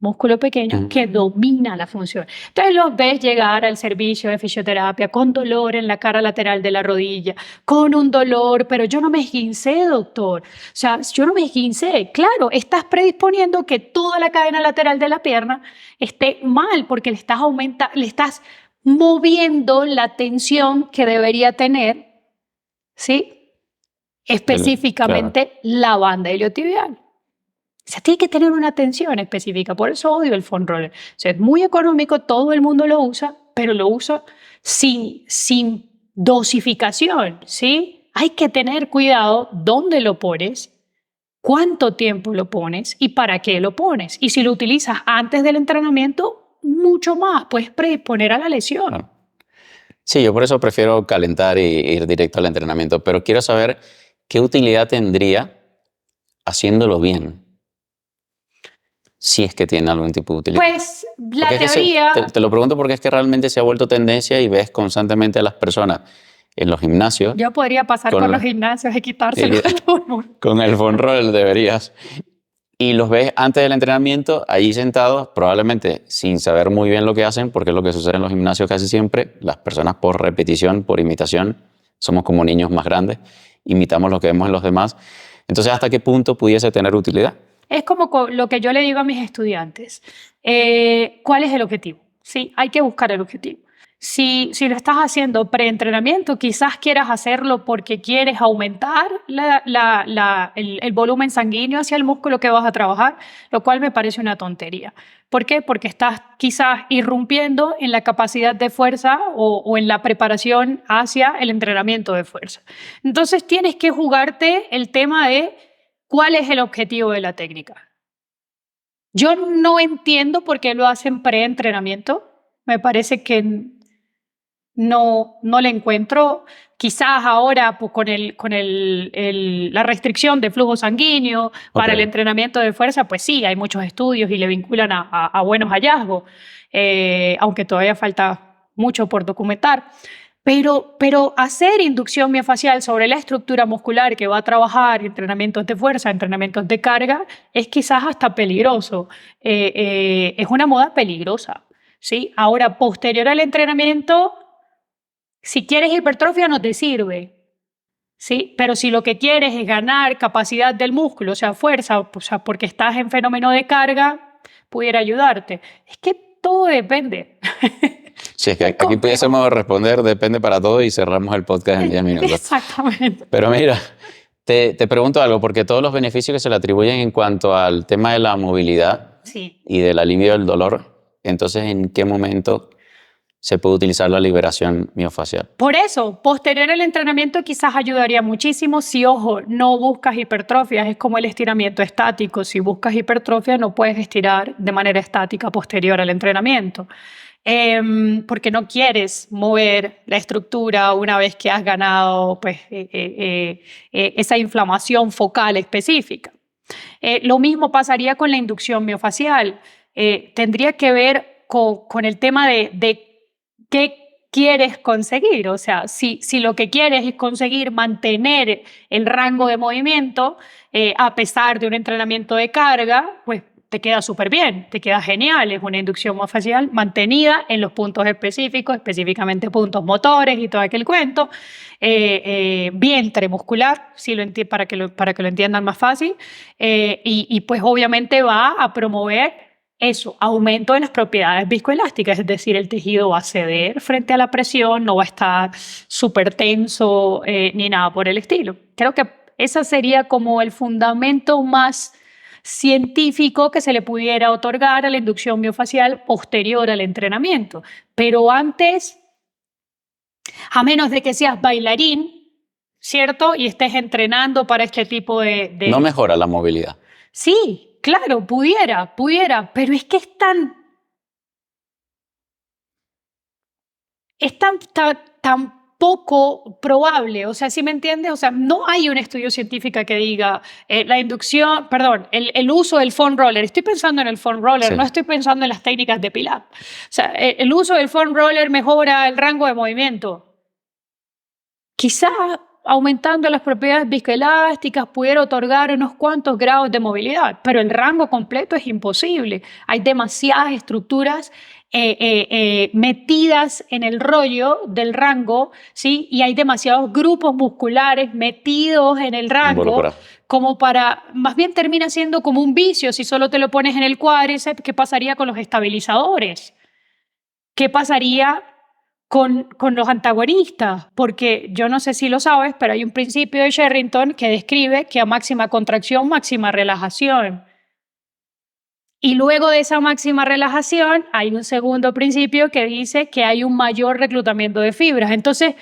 Músculo pequeño que domina la función. Entonces los ves llegar al servicio de fisioterapia con dolor en la cara lateral de la rodilla, con un dolor, pero yo no me esguincé, doctor. O sea, yo no me esguincé. Claro, estás predisponiendo que toda la cadena lateral de la pierna esté mal porque le estás moviendo la tensión que debería tener, ¿sí? Específicamente la banda iliotibial. O sea, tiene que tener una tensión específica. Por eso odio el foam roller. O sea, es muy económico, todo el mundo lo usa, pero lo usa sin dosificación, ¿sí? Hay que tener cuidado dónde lo pones, cuánto tiempo lo pones y para qué lo pones. Y si lo utilizas antes del entrenamiento, mucho más. Puedes predisponer a la lesión. Claro. Sí, yo por eso prefiero calentar y ir directo al entrenamiento, pero quiero saber qué utilidad tendría haciéndolo bien. Si es que tiene algún tipo de utilidad. Pues la Porque teoría... te lo pregunto porque es que realmente se ha vuelto tendencia y ves constantemente a las personas en los gimnasios. Yo podría pasar por los gimnasios y quitárselo a todo el mundo. Con el foam roller deberías. Y los ves antes del entrenamiento, allí sentados, probablemente sin saber muy bien lo que hacen, porque es lo que sucede en los gimnasios casi siempre. Las personas por repetición, por imitación, somos como niños más grandes, imitamos lo que vemos en los demás. Entonces, ¿hasta qué punto pudiese tener utilidad? Es como lo que yo le digo a mis estudiantes. ¿Cuál es el objetivo? Sí, hay que buscar el objetivo. Si lo estás haciendo preentrenamiento, quizás quieras hacerlo porque quieres aumentar el volumen sanguíneo hacia el músculo que vas a trabajar, lo cual me parece una tontería. ¿Por qué? Porque estás quizás irrumpiendo en la capacidad de fuerza o en la preparación hacia el entrenamiento de fuerza. Entonces tienes que jugarte el tema de ¿cuál es el objetivo de la técnica? Yo no entiendo por qué lo hacen preentrenamiento. Me parece que no le encuentro. Quizás ahora pues, con la restricción de flujo sanguíneo para el entrenamiento de fuerza, pues sí, hay muchos estudios y le vinculan a buenos hallazgos, aunque todavía falta mucho por documentar. Pero hacer inducción miofascial sobre la estructura muscular que va a trabajar entrenamientos de fuerza, entrenamientos de carga, es quizás hasta peligroso. Es una moda peligrosa, ¿sí? Ahora, posterior al entrenamiento, si quieres hipertrofia no te sirve, ¿sí? Pero si lo que quieres es ganar capacidad del músculo, o sea, fuerza, o sea, porque estás en fenómeno de carga, pudiera ayudarte. Es que todo depende. Sí, es que aquí pudiésemos responder, depende para todo y cerramos el podcast en 10 minutos. Exactamente. Pero mira, te pregunto algo, porque todos los beneficios que se le atribuyen en cuanto al tema de la movilidad y del alivio del dolor, entonces, ¿en qué momento se puede utilizar la liberación miofascial? Por eso, posterior al entrenamiento quizás ayudaría muchísimo si, ojo, no buscas hipertrofia, es como el estiramiento estático. Si buscas hipertrofia no puedes estirar de manera estática posterior al entrenamiento. porque no quieres mover la estructura una vez que has ganado pues, esa inflamación focal específica. Lo mismo pasaría con la inducción miofacial. Tendría que ver con el tema de qué quieres conseguir. O sea, si lo que quieres es conseguir mantener el rango de movimiento a pesar de un entrenamiento de carga, pues te queda súper bien, te queda genial. Es una inducción miofacial mantenida en los puntos específicos, específicamente puntos motores y todo aquel cuento. Vientre muscular, si para que lo entiendan más fácil. Y pues obviamente va a promover eso, aumento de las propiedades viscoelásticas, es decir, el tejido va a ceder frente a la presión, no va a estar súper tenso ni nada por el estilo. Creo que ese sería como el fundamento más científico que se le pudiera otorgar a la inducción miofacial posterior al entrenamiento. Pero antes, a menos de que seas bailarín, ¿cierto? Y estés entrenando para este tipo de... No mejora la movilidad. Sí, claro, pudiera, pero es que es tan poco probable, o sea, ¿sí me entiendes? O sea, no hay un estudio científico que diga la inducción, perdón, el uso del foam roller. Estoy pensando en el foam roller, Sí. no estoy pensando en las técnicas de Pilates. O sea, el uso del foam roller mejora el rango de movimiento. Quizá aumentando las propiedades viscoelásticas pudiera otorgar unos cuantos grados de movilidad, pero el rango completo es imposible. Hay demasiadas estructuras metidas en el rollo del rango, ¿sí? Y hay demasiados grupos musculares metidos en el rango, como para, más bien termina siendo como un vicio si solo te lo pones en el cuádriceps. ¿Qué pasaría con los estabilizadores? ¿Qué pasaría con los antagonistas? Porque yo no sé si lo sabes, pero hay un principio de Sherrington que describe que a máxima contracción, máxima relajación. Y luego de esa máxima relajación hay un segundo principio que dice que hay un mayor reclutamiento de fibras. Entonces,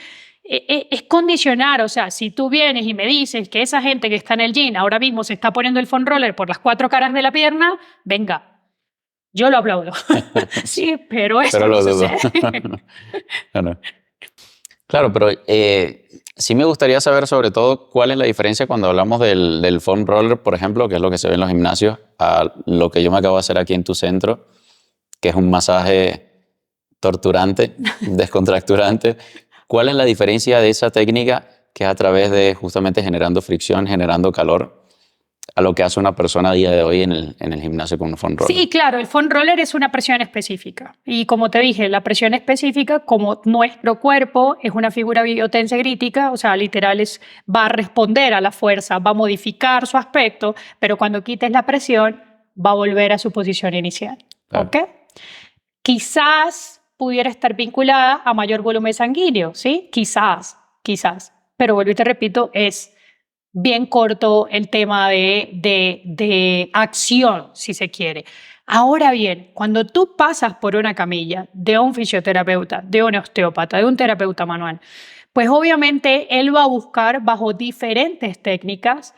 es condicionar. O sea, si tú vienes y me dices que esa gente que está en el gym ahora mismo se está poniendo el foam roller por las 4 caras de la pierna, venga, yo lo aplaudo. Sí, pero eso pero no lo dudo. sucede. Claro, pero sí me gustaría saber sobre todo cuál es la diferencia cuando hablamos del foam roller, por ejemplo, que es lo que se ve en los gimnasios, a lo que yo me acabo de hacer aquí en tu centro, que es un masaje torturante, descontracturante. ¿Cuál es la diferencia de esa técnica que es a través de justamente generando fricción, generando calor, a lo que hace una persona a día de hoy en el gimnasio con un foam roller? Sí, claro, el foam roller es una presión específica. Y como te dije, la presión específica, como nuestro cuerpo es una figura biotensegrítica, o sea, literal va a responder a la fuerza, va a modificar su aspecto, pero cuando quites la presión, va a volver a su posición inicial. Claro. ¿Ok? Quizás pudiera estar vinculada a mayor volumen sanguíneo, ¿sí? Quizás. Pero vuelvo y te repito, es bien corto el tema de acción, si se quiere. Ahora bien, cuando tú pasas por una camilla de un fisioterapeuta, de un osteópata, de un terapeuta manual, pues obviamente él va a buscar bajo diferentes técnicas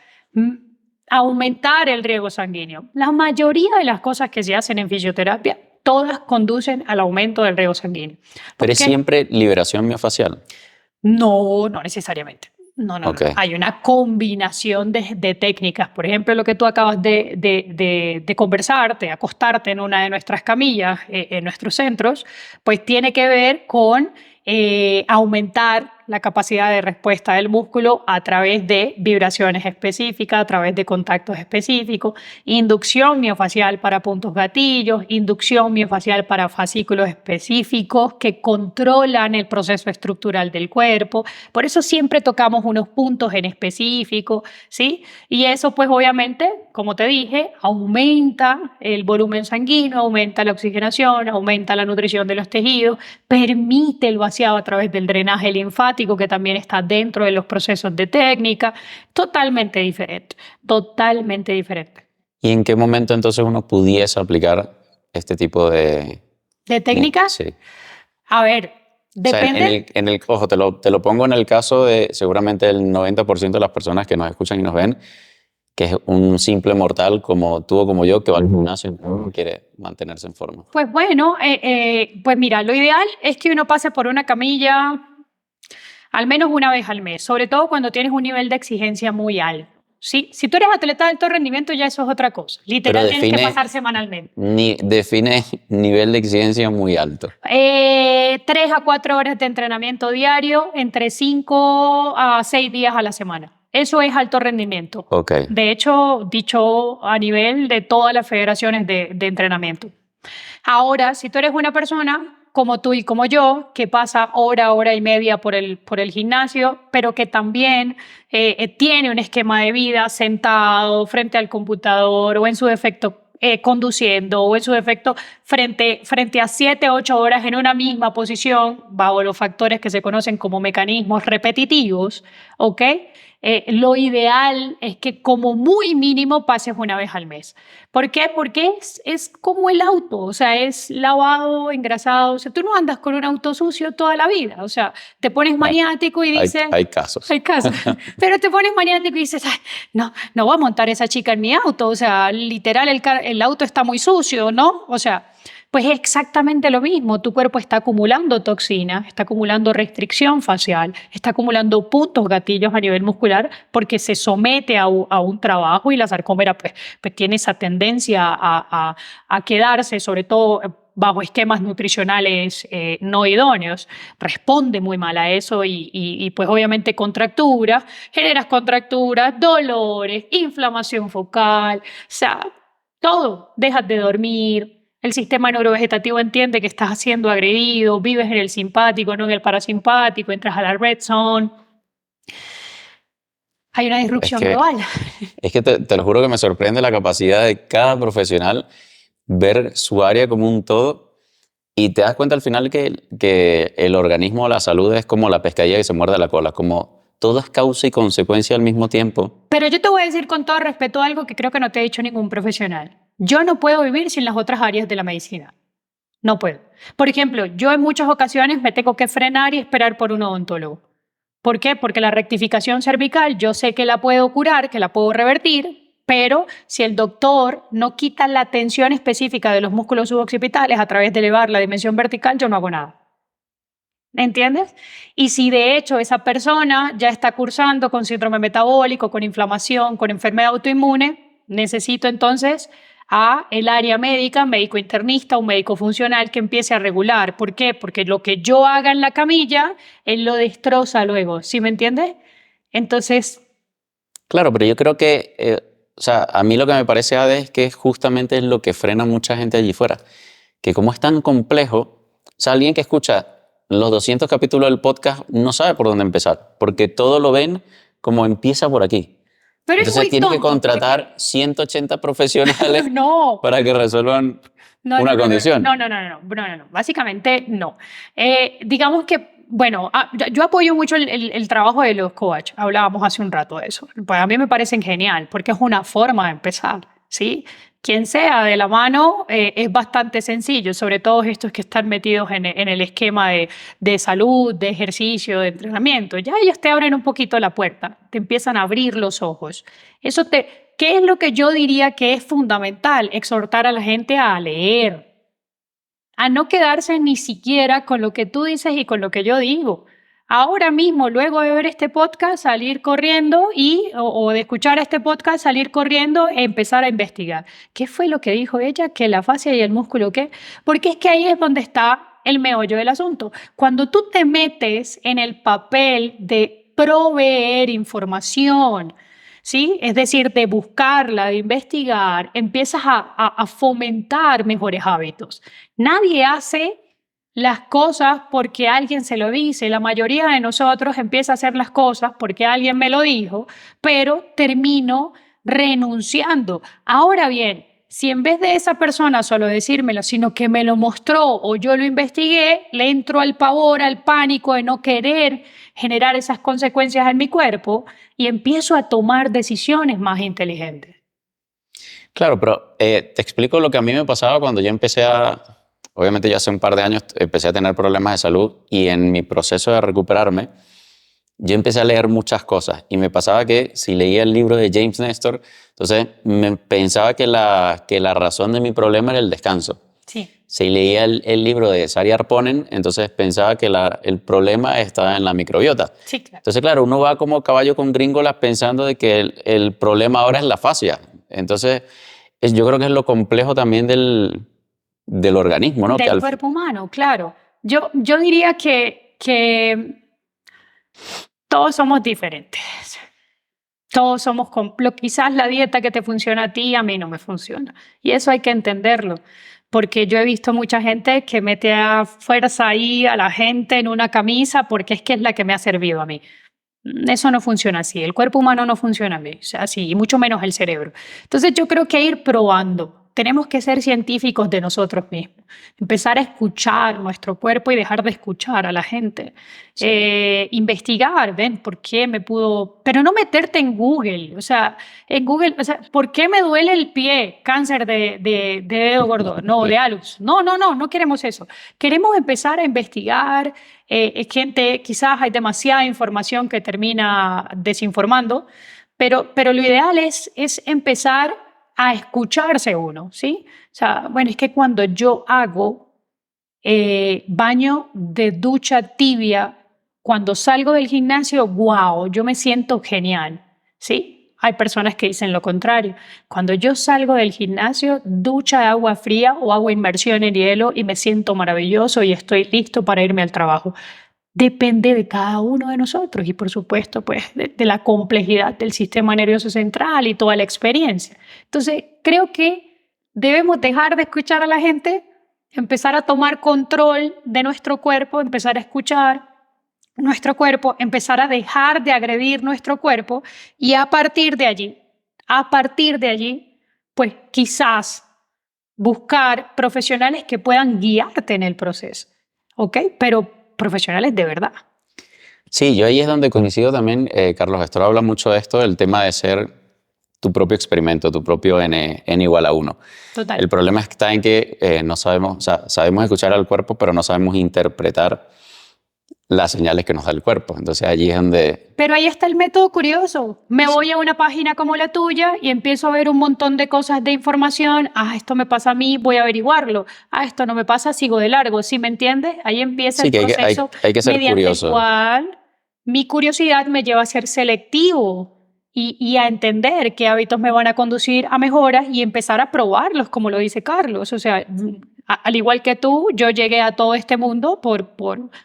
aumentar el riego sanguíneo. La mayoría de las cosas que se hacen en fisioterapia, todas conducen al aumento del riego sanguíneo. ¿Pero es siempre liberación miofacial? No, no necesariamente. No. Hay una combinación de técnicas. Por ejemplo, lo que tú acabas de conversarte, acostarte en una de nuestras camillas, en nuestros centros, pues tiene que ver con aumentar la capacidad de respuesta del músculo a través de vibraciones específicas, a través de contactos específicos, inducción miofacial para puntos gatillos, inducción miofacial para fascículos específicos que controlan el proceso estructural del cuerpo. Por eso siempre tocamos unos puntos en específico, ¿sí? Y eso pues obviamente, como te dije, aumenta el volumen sanguíneo, aumenta la oxigenación, aumenta la nutrición de los tejidos, permite el vaciado a través del drenaje linfático, que también está dentro de los procesos de técnica. Totalmente diferente. ¿Y en qué momento entonces uno pudiese aplicar este tipo de técnicas? Sí. A ver, depende. O sea, ojo, te lo pongo en el caso de seguramente el 90% de las personas que nos escuchan y nos ven, que es un simple mortal como tú o como yo que va al gimnasio y quiere mantenerse en forma? Pues bueno, pues mira, lo ideal es que uno pase por una camilla al menos una vez al mes, sobre todo cuando tienes un nivel de exigencia muy alto. ¿Sí? Si tú eres atleta de alto rendimiento, ya eso es otra cosa. Pero Literal, tienes que pasar semanalmente. define nivel de exigencia muy alto. 3 a 4 horas de entrenamiento diario, entre 5 a 6 días a la semana. Eso es alto rendimiento. Ok. De hecho, dicho a nivel de todas las federaciones de entrenamiento. Ahora, si tú eres una persona como tú y como yo, que pasa hora y media por el gimnasio, pero que también tiene un esquema de vida sentado frente al computador o en su defecto conduciendo o en su defecto frente a 7 o 8 horas en una misma posición, bajo los factores que se conocen como mecanismos repetitivos, ¿ok? Lo ideal es que como muy mínimo pases una vez al mes. ¿Por qué? Porque es como el auto, o sea, es lavado, engrasado. O sea, tú no andas con un auto sucio toda la vida. O sea, te pones maniático y dices... Hay casos. Hay casos. Pero te pones maniático y dices, "Ay, no voy a montar esa chica en mi auto". O sea, literal, el auto está muy sucio, ¿no? O sea, pues es exactamente lo mismo. Tu cuerpo está acumulando toxina, está acumulando restricción facial, está acumulando puntos gatillos a nivel muscular porque se somete a un trabajo y la sarcómera pues tiene esa tendencia a quedarse, sobre todo bajo esquemas nutricionales no idóneos. Responde muy mal a eso y pues obviamente generas contracturas, dolores, inflamación focal, o sea, todo. Dejas de dormir. El sistema neurovegetativo entiende que estás siendo agredido, vives en el simpático, no en el parasimpático, entras a la red zone. Hay una disrupción global. Es que te lo juro que me sorprende la capacidad de cada profesional ver su área como un todo y te das cuenta al final que el organismo o la salud es como la pescadilla que se muerde la cola, como todo es causa y consecuencia al mismo tiempo. Pero yo te voy a decir con todo respeto algo que creo que no te ha dicho ningún profesional. Yo no puedo vivir sin las otras áreas de la medicina. No puedo. Por ejemplo, yo en muchas ocasiones me tengo que frenar y esperar por un odontólogo. ¿Por qué? Porque la rectificación cervical yo sé que la puedo curar, que la puedo revertir, pero si el doctor no quita la tensión específica de los músculos suboccipitales a través de elevar la dimensión vertical, yo no hago nada. ¿Entiendes? Y si de hecho esa persona ya está cursando con síndrome metabólico, con inflamación, con enfermedad autoinmune, necesito entonces a el área médica, médico internista, un médico funcional que empiece a regular. ¿Por qué? Porque lo que yo haga en la camilla, él lo destroza luego. ¿Sí me entiendes? Entonces... Claro, pero yo creo que, o sea, a mí lo que me parece, Ade, es que justamente es lo que frena a mucha gente allí fuera. Que como es tan complejo, o sea, alguien que escucha los 200 capítulos del podcast no sabe por dónde empezar, porque todo lo ven como empieza por aquí. Pero entonces tienes que contratar 180 profesionales no. para que resuelvan una condición. No. Básicamente no. Digamos que, bueno, yo apoyo mucho el trabajo de los coaches. Hablábamos hace un rato de eso. Pues a mí me parecen genial porque es una forma de empezar, ¿sí? Quien sea de la mano es bastante sencillo, sobre todo estos que están metidos en el esquema de salud, de ejercicio, de entrenamiento. Ya ellos te abren un poquito la puerta, te empiezan a abrir los ojos. ¿Qué es lo que yo diría que es fundamental? Exhortar a la gente a leer, a no quedarse ni siquiera con lo que tú dices y con lo que yo digo. Ahora mismo, luego de ver este podcast, salir corriendo o de escuchar este podcast, salir corriendo e empezar a investigar. ¿Qué fue lo que dijo ella? ¿Que la fascia y el músculo qué? Porque es que ahí es donde está el meollo del asunto. Cuando tú te metes en el papel de proveer información, ¿sí? Es decir, de buscarla, de investigar, empiezas a fomentar mejores hábitos. Nadie hace las cosas porque alguien se lo dice. La mayoría de nosotros empieza a hacer las cosas porque alguien me lo dijo, pero termino renunciando. Ahora bien, si en vez de esa persona solo decírmelo, sino que me lo mostró o yo lo investigué, le entro al pavor, al pánico de no querer generar esas consecuencias en mi cuerpo y empiezo a tomar decisiones más inteligentes. Claro, pero te explico lo que a mí me pasaba cuando yo obviamente ya hace un par de años empecé a tener problemas de salud y en mi proceso de recuperarme, yo empecé a leer muchas cosas y me pasaba que si leía el libro de James Nestor, entonces pensaba que la razón de mi problema era el descanso. Sí, Si leía el libro de Sari Arponen, entonces pensaba que el problema estaba en la microbiota. sí, claro. Entonces, claro, uno va como caballo con gringolas pensando de que el problema ahora es la fascia. Entonces, yo creo que es lo complejo también del organismo, ¿no? Del cuerpo humano, claro. Yo diría que todos somos diferentes. Todos somos quizás la dieta que te funciona a ti, a mí no me funciona. Y eso hay que entenderlo. Porque yo he visto mucha gente que mete a fuerza ahí a la gente en una camisa porque es que es la que me ha servido a mí. Eso no funciona así. El cuerpo humano no funciona así, y mucho menos el cerebro. Entonces yo creo que ir probando. Tenemos que ser científicos de nosotros mismos. Empezar a escuchar nuestro cuerpo y dejar de escuchar a la gente. Sí. Investigar, ven, ¿por qué me pudo...? Pero no meterte en Google. O sea, ¿por qué me duele el pie? Cáncer de dedo gordo. No, de hallux. No queremos eso. Queremos empezar a investigar. Gente, quizás hay demasiada información que termina desinformando, pero lo ideal es empezar a escucharse uno, ¿sí? O sea, bueno, es que cuando yo hago baño de ducha tibia, cuando salgo del gimnasio, wow, yo me siento genial, ¿sí? Hay personas que dicen lo contrario. Cuando yo salgo del gimnasio, ducha de agua fría o agua inmersión en hielo y me siento maravilloso y estoy listo para irme al trabajo. Depende de cada uno de nosotros y, por supuesto, pues, de la complejidad del sistema nervioso central y toda la experiencia. Entonces, creo que debemos dejar de escuchar a la gente, empezar a tomar control de nuestro cuerpo, empezar a escuchar nuestro cuerpo, empezar a dejar de agredir nuestro cuerpo y a partir de allí, pues quizás buscar profesionales que puedan guiarte en el proceso, ¿ok? Pero profesionales de verdad. Sí, yo ahí es donde coincido también, Carlos Gestor habla mucho de esto, del tema de ser tu propio experimento, tu propio N igual a 1. Total. El problema está en que no sabemos, o sea, sabemos escuchar al cuerpo, pero no sabemos interpretar las señales que nos da el cuerpo. Entonces allí es donde... Pero ahí está el método curioso. Me voy a una página como la tuya y empiezo a ver un montón de cosas de información. Ah, esto me pasa a mí, voy a averiguarlo. Ah, esto no me pasa, sigo de largo. ¿Sí me entiendes? Ahí empieza el proceso hay que ser mediante curioso. el cual mi curiosidad me lleva a ser selectivo y a entender qué hábitos me van a conducir a mejoras y empezar a probarlos, como lo dice Carlos. O sea, al igual que tú, yo llegué a todo este mundo por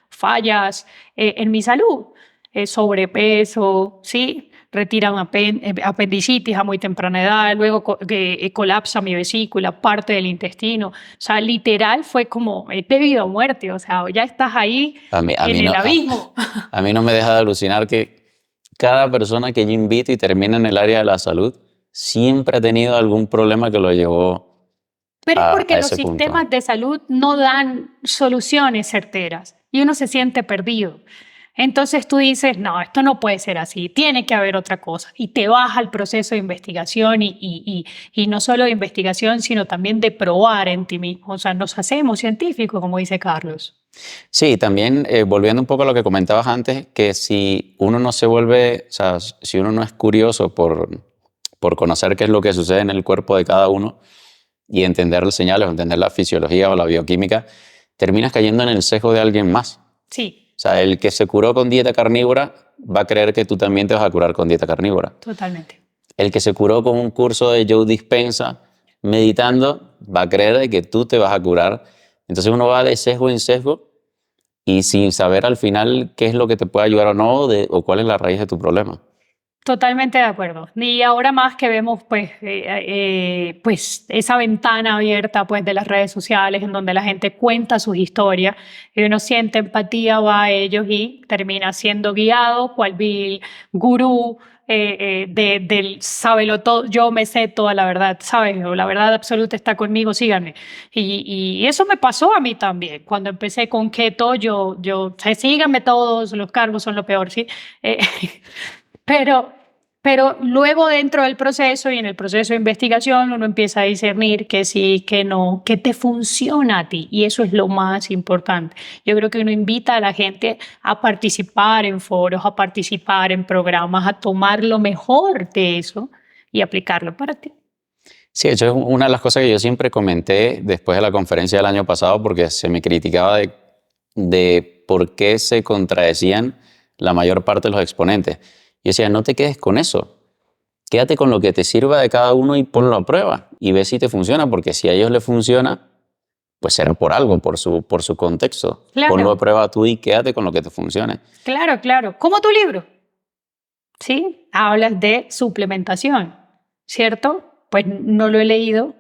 fallas en mi salud, sobrepeso, ¿sí? Retiran apendicitis a muy temprana edad, luego colapsa mi vesícula, parte del intestino. O sea, literal fue como de vida o muerte. O sea, ya estás ahí en el abismo. A mí no me deja de alucinar que cada persona que yo invito y termina en el área de la salud siempre ha tenido algún problema que lo llevó. Pero es porque los sistemas de salud no dan soluciones certeras y uno se siente perdido. Entonces tú dices, no, esto no puede ser así, tiene que haber otra cosa. Y te vas al proceso de investigación y no solo de investigación, sino también de probar en ti mismo. O sea, nos hacemos científicos, como dice Carlos. Sí, también volviendo un poco a lo que comentabas antes, que si uno no se vuelve, o sea, si uno no es curioso por conocer qué es lo que sucede en el cuerpo de cada uno y entender las señales o entender la fisiología o la bioquímica, terminas cayendo en el sesgo de alguien más. Sí. O sea, el que se curó con dieta carnívora va a creer que tú también te vas a curar con dieta carnívora. Totalmente. El que se curó con un curso de Joe Dispenza meditando va a creer que tú te vas a curar. Entonces uno va de sesgo en sesgo y sin saber al final qué es lo que te puede ayudar o no, o cuál es la raíz de tu problema. Totalmente de acuerdo. Y ahora más que vemos pues esa ventana abierta pues, de las redes sociales en donde la gente cuenta sus historias y uno siente empatía, va a ellos y termina siendo guiado, cual vil gurú del sábelo todo, yo me sé toda la verdad, ¿sabes? O la verdad absoluta está conmigo, síganme. Y eso me pasó a mí también. Cuando empecé con keto, síganme todos, los cargos son lo peor, ¿sí? Pero Pero luego dentro del proceso y en el proceso de investigación uno empieza a discernir que sí, que no, que te funciona a ti y eso es lo más importante. Yo creo que uno invita a la gente a participar en foros, a participar en programas, a tomar lo mejor de eso y aplicarlo para ti. Sí, de hecho es una de las cosas que yo siempre comenté después de la conferencia del año pasado porque se me criticaba de por qué se contradecían la mayor parte de los exponentes. Yo decía, no te quedes con eso. Quédate con lo que te sirva de cada uno y ponlo a prueba y ve si te funciona, porque si a ellos les funciona, pues será por algo, por su contexto. Claro. Ponlo a prueba tú y quédate con lo que te funcione. Claro, claro. Como tu libro, ¿sí? Hablas de suplementación, ¿cierto? Pues no lo he leído,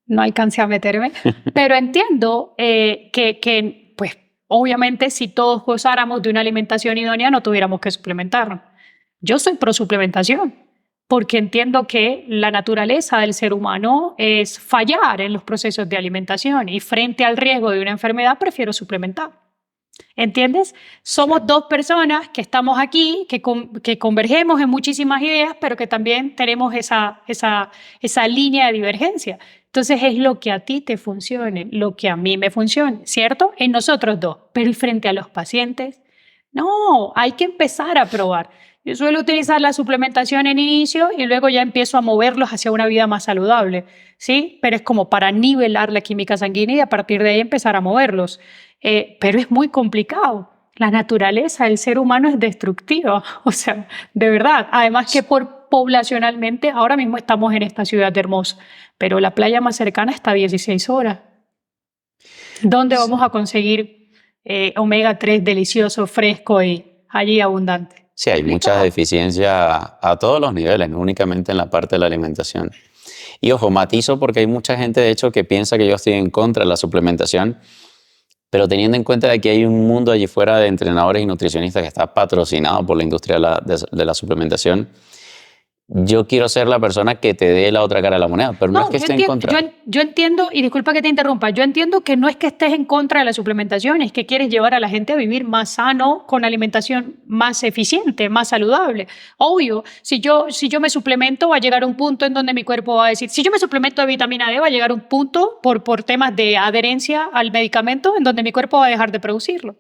no alcancé a meterme, pero entiendo que, pues, obviamente si todos gozáramos de una alimentación idónea no tuviéramos que suplementarnos. Yo soy pro suplementación porque entiendo que la naturaleza del ser humano es fallar en los procesos de alimentación y frente al riesgo de una enfermedad prefiero suplementar. ¿Entiendes? Somos dos personas que estamos aquí, que convergemos en muchísimas ideas, pero que también tenemos esa línea de divergencia. Entonces es lo que a ti te funcione, lo que a mí me funcione, ¿cierto? En nosotros dos, pero frente a los pacientes, no, hay que empezar a probar. Yo suelo utilizar la suplementación en inicio y luego ya empiezo a moverlos hacia una vida más saludable, ¿sí? Pero es como para nivelar la química sanguínea y a partir de ahí empezar a moverlos. Pero es muy complicado. La naturaleza del ser humano es destructiva, o sea, de verdad. Además que poblacionalmente, ahora mismo estamos en esta ciudad hermosa, pero la playa más cercana está a 16 horas. ¿Dónde vamos a conseguir omega 3 delicioso, fresco y allí abundante? Sí, hay muchas deficiencias a todos los niveles, no únicamente en la parte de la alimentación. Y ojo, matizo porque hay mucha gente, de hecho, que piensa que yo estoy en contra de la suplementación, pero teniendo en cuenta de que hay un mundo allí fuera de entrenadores y nutricionistas que está patrocinado por la industria de la suplementación, yo quiero ser la persona que te dé la otra cara de la moneda, pero no es que esté en contra. Yo entiendo, y disculpa que te interrumpa, yo entiendo que no es que estés en contra de la suplementación, es que quieres llevar a la gente a vivir más sano, con alimentación más eficiente, más saludable. Obvio, si yo me suplemento, va a llegar un punto en donde mi cuerpo va a decir, si yo me suplemento de vitamina D, va a llegar un punto por temas de adherencia al medicamento en donde mi cuerpo va a dejar de producirlo.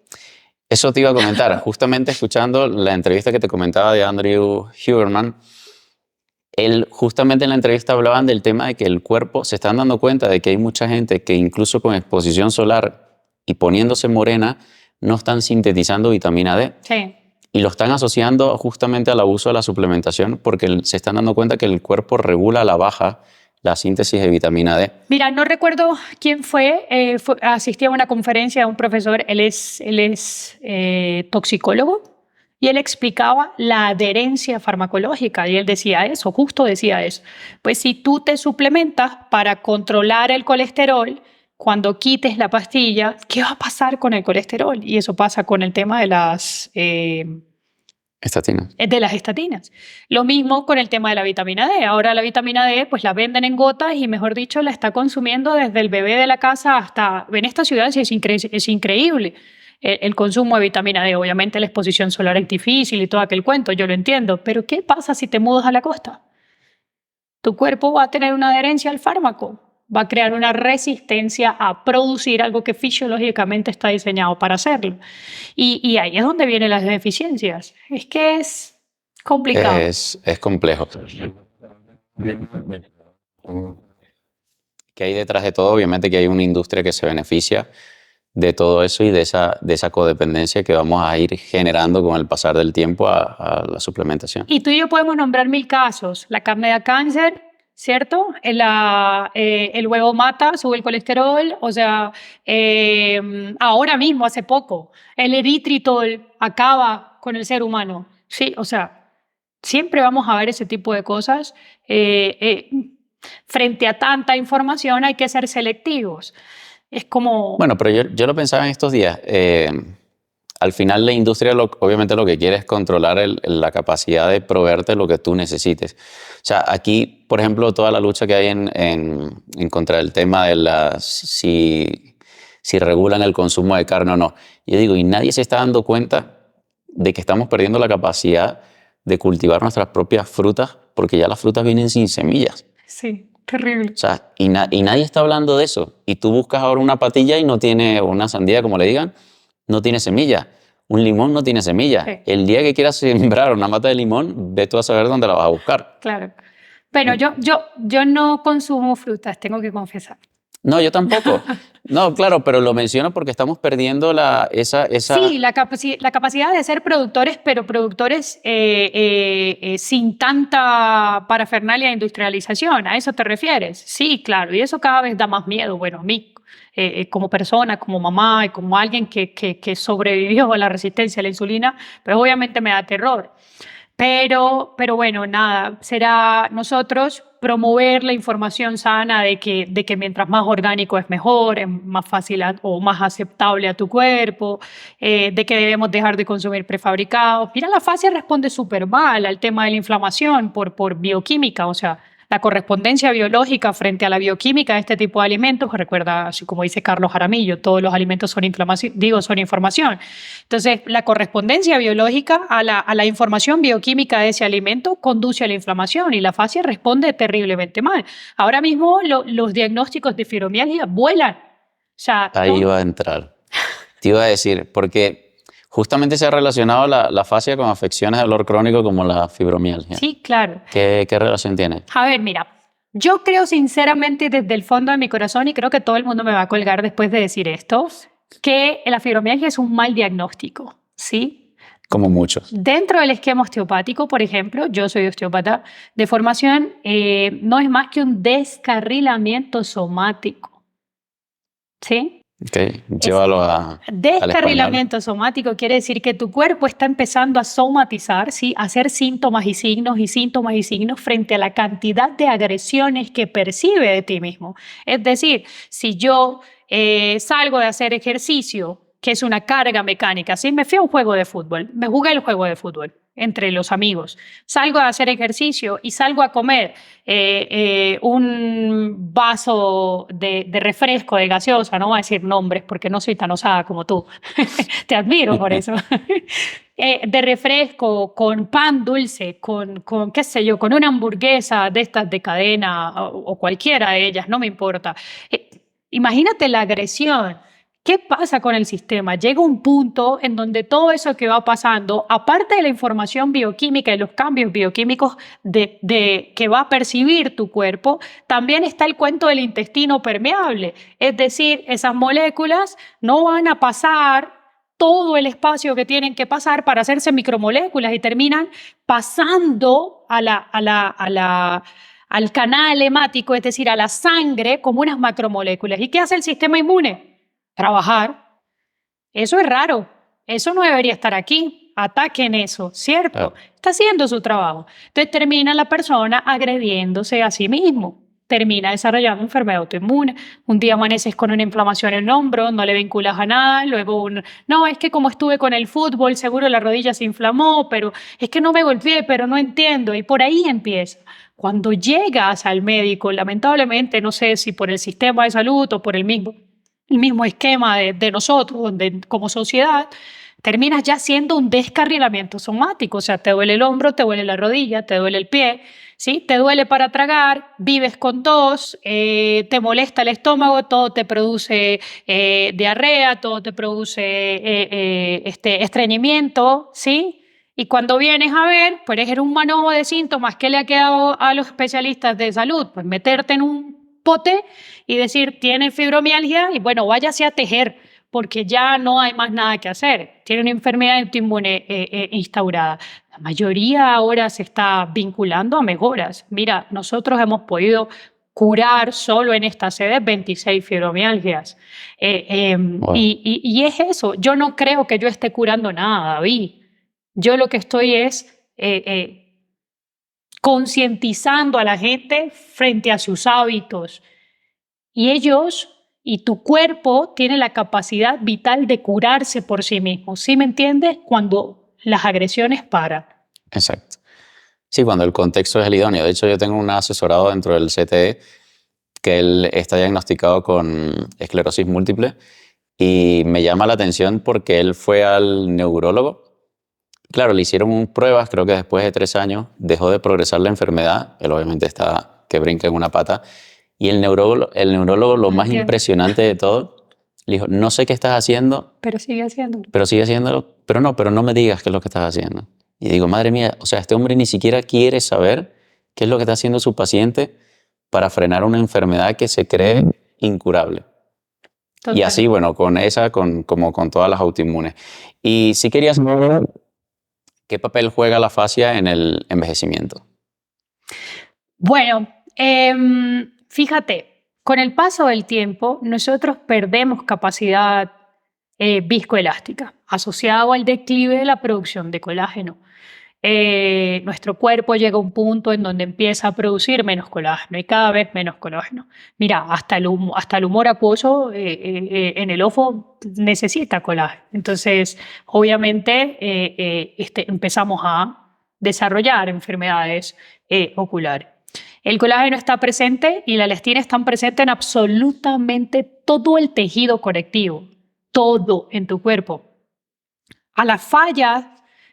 Eso te iba a comentar, justamente escuchando la entrevista que te comentaba de Andrew Huberman. Él justamente en la entrevista hablaban del tema de que el cuerpo se están dando cuenta de que hay mucha gente que incluso con exposición solar y poniéndose morena no están sintetizando vitamina D. Sí. Y lo están asociando justamente al abuso de la suplementación porque se están dando cuenta que el cuerpo regula a la baja la síntesis de vitamina D. Mira, no recuerdo quién asistí a una conferencia de un profesor, él es toxicólogo. Y él explicaba la adherencia farmacológica y él decía eso, justo decía eso. Pues si tú te suplementas para controlar el colesterol, cuando quites la pastilla, ¿qué va a pasar con el colesterol? Y eso pasa con el tema de las estatinas. Lo mismo con el tema de la vitamina D. Ahora la vitamina D pues la venden en gotas y mejor dicho la está consumiendo desde el bebé de la casa hasta... En esta ciudad sí es increíble. El consumo de vitamina D, obviamente la exposición solar es difícil y todo aquel cuento, yo lo entiendo, pero ¿qué pasa si te mudas a la costa? Tu cuerpo va a tener una adherencia al fármaco, va a crear una resistencia a producir algo que fisiológicamente está diseñado para hacerlo. Y ahí es donde vienen las deficiencias. Es que es complicado. Es complejo. ¿Qué hay detrás de todo? Obviamente que hay una industria que se beneficia de todo eso y de esa codependencia que vamos a ir generando con el pasar del tiempo a la suplementación. Y tú y yo podemos nombrar 1000 casos. La carne da cáncer, ¿cierto? El huevo mata, sube el colesterol. O sea, ahora mismo, hace poco, el eritritol acaba con el ser humano. Sí, o sea, siempre vamos a ver ese tipo de cosas. Frente a tanta información hay que ser selectivos. Es como... Bueno, pero yo lo pensaba en estos días. Al final la industria obviamente lo que quiere es controlar la capacidad de proveerte lo que tú necesites. O sea, aquí, por ejemplo, toda la lucha que hay en contra del tema de si regulan el consumo de carne o no. Yo digo, y nadie se está dando cuenta de que estamos perdiendo la capacidad de cultivar nuestras propias frutas, porque ya las frutas vienen sin semillas. Sí, terrible. O sea, y nadie está hablando de eso. Y tú buscas ahora una patilla y no tiene, o una sandía, como le digan, no tiene semilla. Un limón no tiene semilla. Sí. El día que quieras sembrar una mata de limón, ve tú a saber dónde la vas a buscar. Claro. Pero yo no consumo frutas, tengo que confesar. No, yo tampoco. No, claro, pero lo menciono porque estamos perdiendo esa... Sí, la capacidad de ser productores, pero productores sin tanta parafernalia de industrialización. ¿A eso te refieres? Sí, claro. Y eso cada vez da más miedo. Bueno, a mí, como persona, como mamá y como alguien que sobrevivió a la resistencia a la insulina, pues obviamente me da terror. Pero bueno, nada, será nosotros promover la información sana de que mientras más orgánico es mejor, es más fácil o más aceptable a tu cuerpo, de que debemos dejar de consumir prefabricados. Mira, la fascia responde súper mal al tema de la inflamación por bioquímica, o sea, la correspondencia biológica frente a la bioquímica de este tipo de alimentos. Recuerda, así como dice Carlos Jaramillo, todos los alimentos son inflamación, son información. Entonces, la correspondencia biológica a la información bioquímica de ese alimento conduce a la inflamación y la fascia responde terriblemente mal. Ahora mismo los diagnósticos de fibromialgia vuelan. O sea, Ahí va a entrar. Te iba a decir, porque justamente se ha relacionado la fascia con afecciones de dolor crónico como la fibromialgia. Sí, claro. ¿Qué relación tiene? A ver, mira, yo creo sinceramente desde el fondo de mi corazón, y creo que todo el mundo me va a colgar después de decir esto, que la fibromialgia es un mal diagnóstico, ¿sí? Como muchos. Dentro del esquema osteopático, por ejemplo, yo soy osteópata de formación, no es más que un descarrilamiento somático, ¿sí? Okay. Llévalo al Descarrilamiento somático quiere decir que tu cuerpo está empezando a somatizar, ¿sí? A hacer síntomas y signos y síntomas y signos frente a la cantidad de agresiones que percibe de ti mismo. Es decir, si yo salgo de hacer ejercicio, que es una carga mecánica, ¿sí? Me fui a un juego de fútbol, me jugué el juego de fútbol entre los amigos, salgo a hacer ejercicio y salgo a comer un vaso de refresco, de gaseosa, no voy a decir nombres porque no soy tan osada como tú, te admiro por eso, de refresco, con pan dulce, con qué sé yo, con una hamburguesa de estas de cadena o cualquiera de ellas, no me importa. Imagínate la agresión. ¿Qué pasa con el sistema? Llega un punto en donde todo eso que va pasando, aparte de la información bioquímica y los cambios bioquímicos que va a percibir tu cuerpo, también está el cuento del intestino permeable. Es decir, esas moléculas no van a pasar todo el espacio que tienen que pasar para hacerse micromoléculas y terminan pasando al canal hemático, es decir, a la sangre como unas macromoléculas. ¿Y qué hace el sistema inmune? Trabajar. Eso es raro. Eso no debería estar aquí. Ataquen eso, ¿cierto? Está haciendo su trabajo. Entonces termina la persona agrediéndose a sí mismo. Termina desarrollando enfermedad autoinmune. Un día amaneces con una inflamación en el hombro, no le vinculas a nada. Luego, no, es que como estuve con el fútbol, seguro la rodilla se inflamó, pero es que no me golpeé, pero no entiendo. Y por ahí empieza. Cuando llegas al médico, lamentablemente, no sé si por el sistema de salud o por el mismo esquema de nosotros, donde como sociedad, terminas ya siendo un descarrilamiento somático. O sea, te duele el hombro, te duele la rodilla, te duele el pie, ¿sí? Te duele para tragar, vives con tos, te molesta el estómago, todo te produce diarrea, todo te produce estreñimiento, ¿sí? Y cuando vienes a ver, pues eres un manojo de síntomas. ¿Qué le ha quedado a los especialistas de salud? Pues meterte en un pote y decir, tiene fibromialgia y bueno, váyase a tejer porque ya no hay más nada que hacer. Tiene una enfermedad autoinmune instaurada. La mayoría ahora se está vinculando a mejoras. Mira, nosotros hemos podido curar solo en esta sede 26 fibromialgias. Wow. Y es eso. Yo no creo que yo esté curando nada, David. Yo lo que estoy es concientizando a la gente frente a sus hábitos. Y ellos y tu cuerpo tienen la capacidad vital de curarse por sí mismo. ¿Sí me entiendes? Cuando las agresiones paran. Exacto. Sí, cuando el contexto es el idóneo. De hecho, yo tengo un asesorado dentro del CTE que él está diagnosticado con esclerosis múltiple y me llama la atención porque él fue al neurólogo claro, le hicieron pruebas, creo que después de 3 años dejó de progresar la enfermedad, él obviamente está que brinca en una pata, y el neurólogo lo más Entiendo. impresionante de todo, le dijo, no sé qué estás haciendo, Pero sigue haciéndolo. pero sigue haciéndolo, pero no me digas qué es lo que estás haciendo. Y digo, madre mía, o sea, este hombre ni siquiera quiere saber qué es lo que está haciendo su paciente para frenar una enfermedad que se cree incurable. Total. Y así, bueno, con esa, como con todas las autoinmunes. Y si querías saber qué papel juega la fascia en el envejecimiento. Bueno, fíjate, con el paso del tiempo, nosotros perdemos capacidad viscoelástica, asociado al declive de la producción de colágeno. Nuestro cuerpo llega a un punto en donde empieza a producir menos colágeno y cada vez menos colágeno. Mira, hasta el humor acuoso en el ojo necesita colágeno. Entonces, obviamente, empezamos a desarrollar enfermedades oculares. El colágeno está presente y la elastina están presentes en absolutamente todo el tejido conectivo, todo en tu cuerpo. A las fallas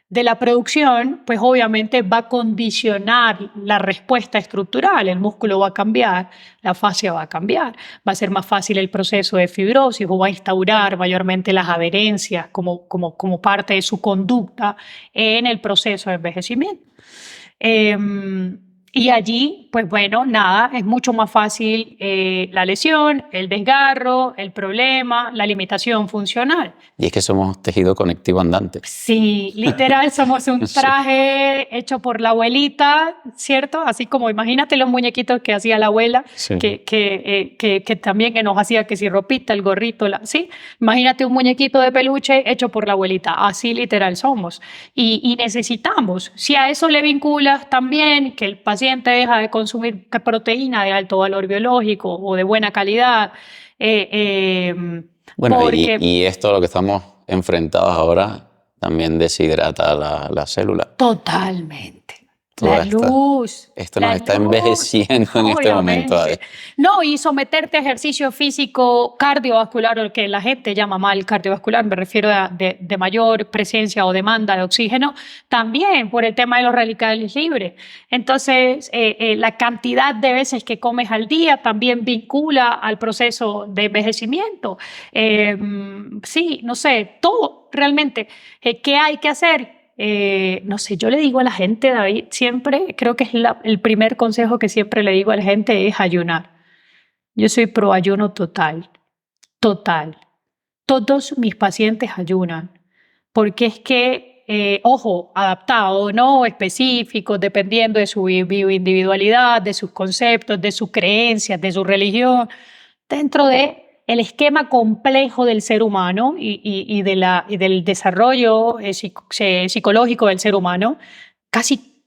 de la producción, pues obviamente va a condicionar la respuesta estructural. El músculo va a cambiar, la fascia va a cambiar, va a ser más fácil el proceso de fibrosis o va a instaurar mayormente las adherencias como parte de su conducta en el proceso de envejecimiento. Y allí, pues bueno, nada, es mucho más fácil la lesión, el desgarro, el problema, la limitación funcional. Y es que somos tejido conectivo andante. Sí, literal, somos un traje hecho por la abuelita, ¿cierto? Así como imagínate los muñequitos que hacía la abuela, Sí. que también que nos hacía que si ropita, el gorrito, ¿sí? Imagínate un muñequito de peluche hecho por la abuelita, así literal somos. Y necesitamos, si a eso le vinculas también que el paciente deja de consumir proteína de alto valor biológico o de buena calidad, Bueno, porque y esto, lo que estamos enfrentados ahora, también deshidrata la célula. totalmente. Toda La luz. Esto La nos está luz, envejeciendo en este momento. obviamente. No, y someterte a ejercicio físico cardiovascular, o lo que la gente llama mal cardiovascular, me refiero de mayor presencia o demanda de oxígeno, también por el tema de los radicales libres. Entonces, la cantidad de veces que comes al día también vincula al proceso de envejecimiento. Sí, no sé, todo realmente. ¿Qué hay que hacer? No sé, yo le digo a la gente, David, siempre, creo que es el primer consejo que siempre le digo a la gente es ayunar. Yo soy pro ayuno total, total. Todos mis pacientes ayunan, porque es que, ojo, adaptado, ¿no? Específico, dependiendo de su individualidad, de sus conceptos, de sus creencias, de su religión, dentro de el esquema complejo del ser humano y del desarrollo psicológico del ser humano, casi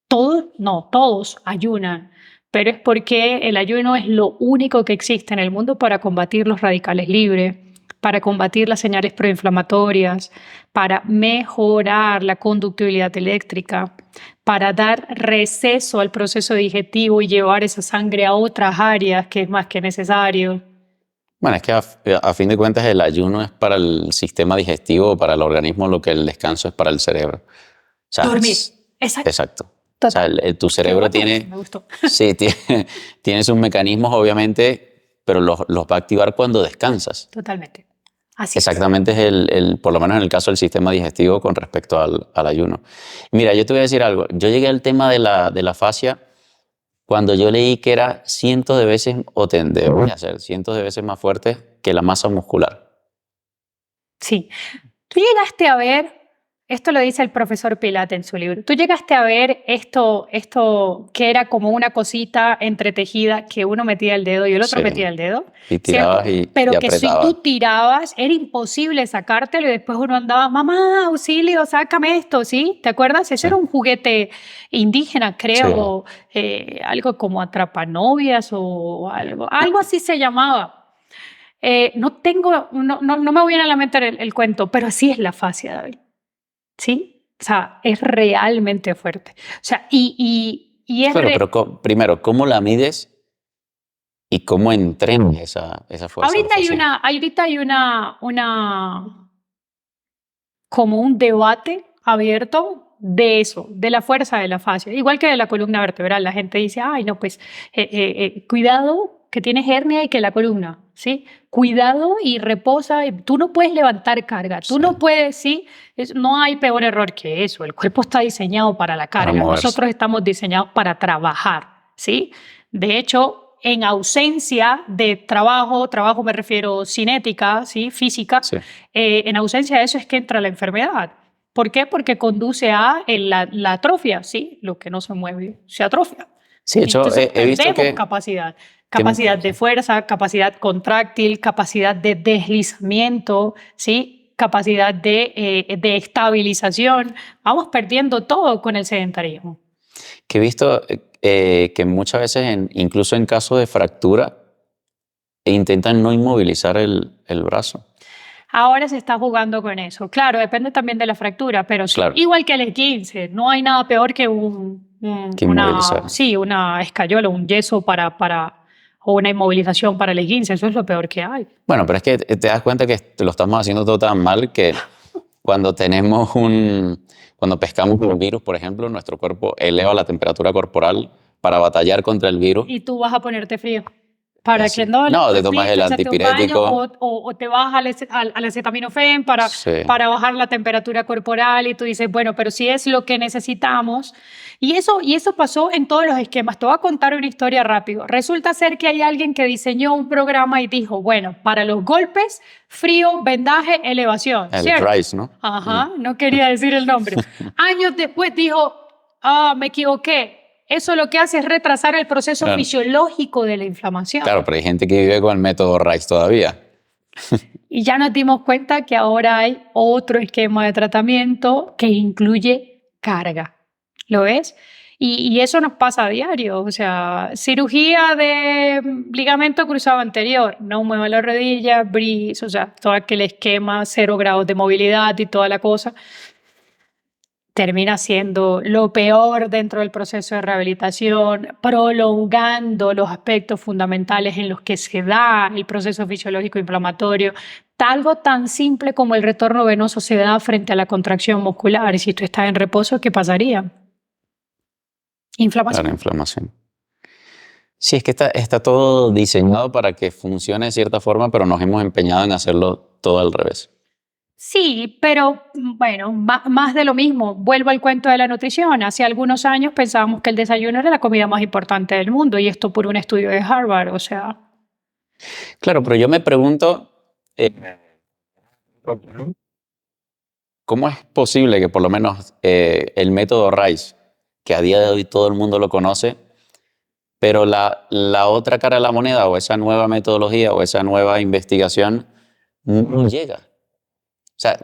todos, no, todos ayunan, pero es porque el ayuno es lo único que existe en el mundo para combatir los radicales libres, para combatir las señales proinflamatorias, para mejorar la conductividad eléctrica, para dar receso al proceso digestivo y llevar esa sangre a otras áreas que es más que necesario. Bueno, es que a fin de cuentas el ayuno es para el sistema digestivo, para el organismo, lo que el descanso es para el cerebro. O sea, Dormir. Exacto. Exacto. O sea, tu cerebro tiene, Me gustó. sí, tiene sus mecanismos, obviamente, pero los va a activar cuando descansas. Totalmente. Así Exactamente es por lo menos en el caso del sistema digestivo con respecto al ayuno. Mira, yo te voy a decir algo. Yo llegué al tema de la fascia cuando yo leí que era cientos de veces, o debería ser cientos de veces más fuerte que la masa muscular. Sí. Tú llegaste a ver, esto lo dice el profesor Pilate en su libro, tú llegaste a ver esto que era como una cosita entretejida que uno metía el dedo y el otro Sí. metía el dedo. Y tirabas Pero y que si apretabas. tú tirabas era imposible sacártelo y después uno andaba, mamá, auxilio, sácame esto, ¿sí? ¿Te acuerdas? Ese Sí. era un juguete indígena, creo, algo como atrapanovias o algo así se llamaba. No me viene a la mente el cuento, pero así es la fascia, David. ¿Sí? O sea, es realmente fuerte. O sea, y es Pero primero, ¿cómo la mides y cómo entrenas esa fuerza? ahorita hay como un debate abierto de eso, de la fuerza de la fascia, igual que de la columna vertebral. La gente dice, ay, no, pues cuidado que tienes hernia y que la columna, ¿sí? Cuidado y reposa. Tú no puedes levantar carga, tú no puedes, ¿sí? No hay peor error que eso. El cuerpo está diseñado para la carga. Nosotros estamos diseñados para trabajar, ¿sí? De hecho, en ausencia de trabajo me refiero cinética, ¿sí? Física, en ausencia de eso es que entra la enfermedad. ¿Por qué? Porque conduce a la atrofia, ¿sí? Lo que no se mueve se atrofia. Sí, de hecho, entonces he visto perdemos capacidad de fuerza, capacidad contráctil, capacidad de deslizamiento, ¿sí? Capacidad de estabilización. Vamos perdiendo todo con el sedentarismo. Que he visto que muchas veces, incluso en caso de fractura, intentan no inmovilizar el brazo. Ahora se está jugando con eso. Claro, depende también de la fractura, pero sí, Claro. igual que el esguince, no hay nada peor que una escayola, un yeso o una inmovilización para el esguince. Eso es lo peor que hay. Bueno, pero es que te das cuenta que lo estamos haciendo todo tan mal que cuando pescamos un virus, por ejemplo, nuestro cuerpo eleva la temperatura corporal para batallar contra el virus. Y tú vas a ponerte frío. Para que no te tomas el antipirético. O te vas al acetaminofén para bajar la temperatura corporal y tú dices, bueno, pero si es lo que necesitamos. Y eso pasó en todos los esquemas. Te voy a contar una historia rápido. Resulta ser que hay alguien que diseñó un programa y dijo, bueno, para los golpes, frío, vendaje, elevación. El ¿cierto? RICE, ¿no? Ajá, no quería decir el nombre. Años después dijo, me equivoqué. Eso lo que hace es retrasar el proceso fisiológico de la inflamación. Claro, pero hay gente que vive con el método RICE todavía. Y ya nos dimos cuenta que ahora hay otro esquema de tratamiento que incluye carga. ¿Lo ves? Y eso nos pasa a diario. O sea, cirugía de ligamento cruzado anterior, no mueva la rodilla, bris, o sea, todo aquel esquema, 0 grados de movilidad y toda la cosa. Termina siendo lo peor dentro del proceso de rehabilitación, prolongando los aspectos fundamentales en los que se da el proceso fisiológico inflamatorio. Algo tan simple como el retorno venoso se da frente a la contracción muscular. Y si tú estás en reposo, ¿qué pasaría? Inflamación. Claro, inflamación. Sí, es que está todo diseñado para que funcione de cierta forma, pero nos hemos empeñado en hacerlo todo al revés. Sí, pero bueno, más de lo mismo. Vuelvo al cuento de la nutrición. Hace algunos años pensábamos que el desayuno era la comida más importante del mundo y esto por un estudio de Harvard, o sea. Claro, pero yo me pregunto, ¿cómo es posible que por lo menos el método RICE, que a día de hoy todo el mundo lo conoce, pero la otra cara de la moneda o esa nueva metodología o esa nueva investigación no llega? O sea,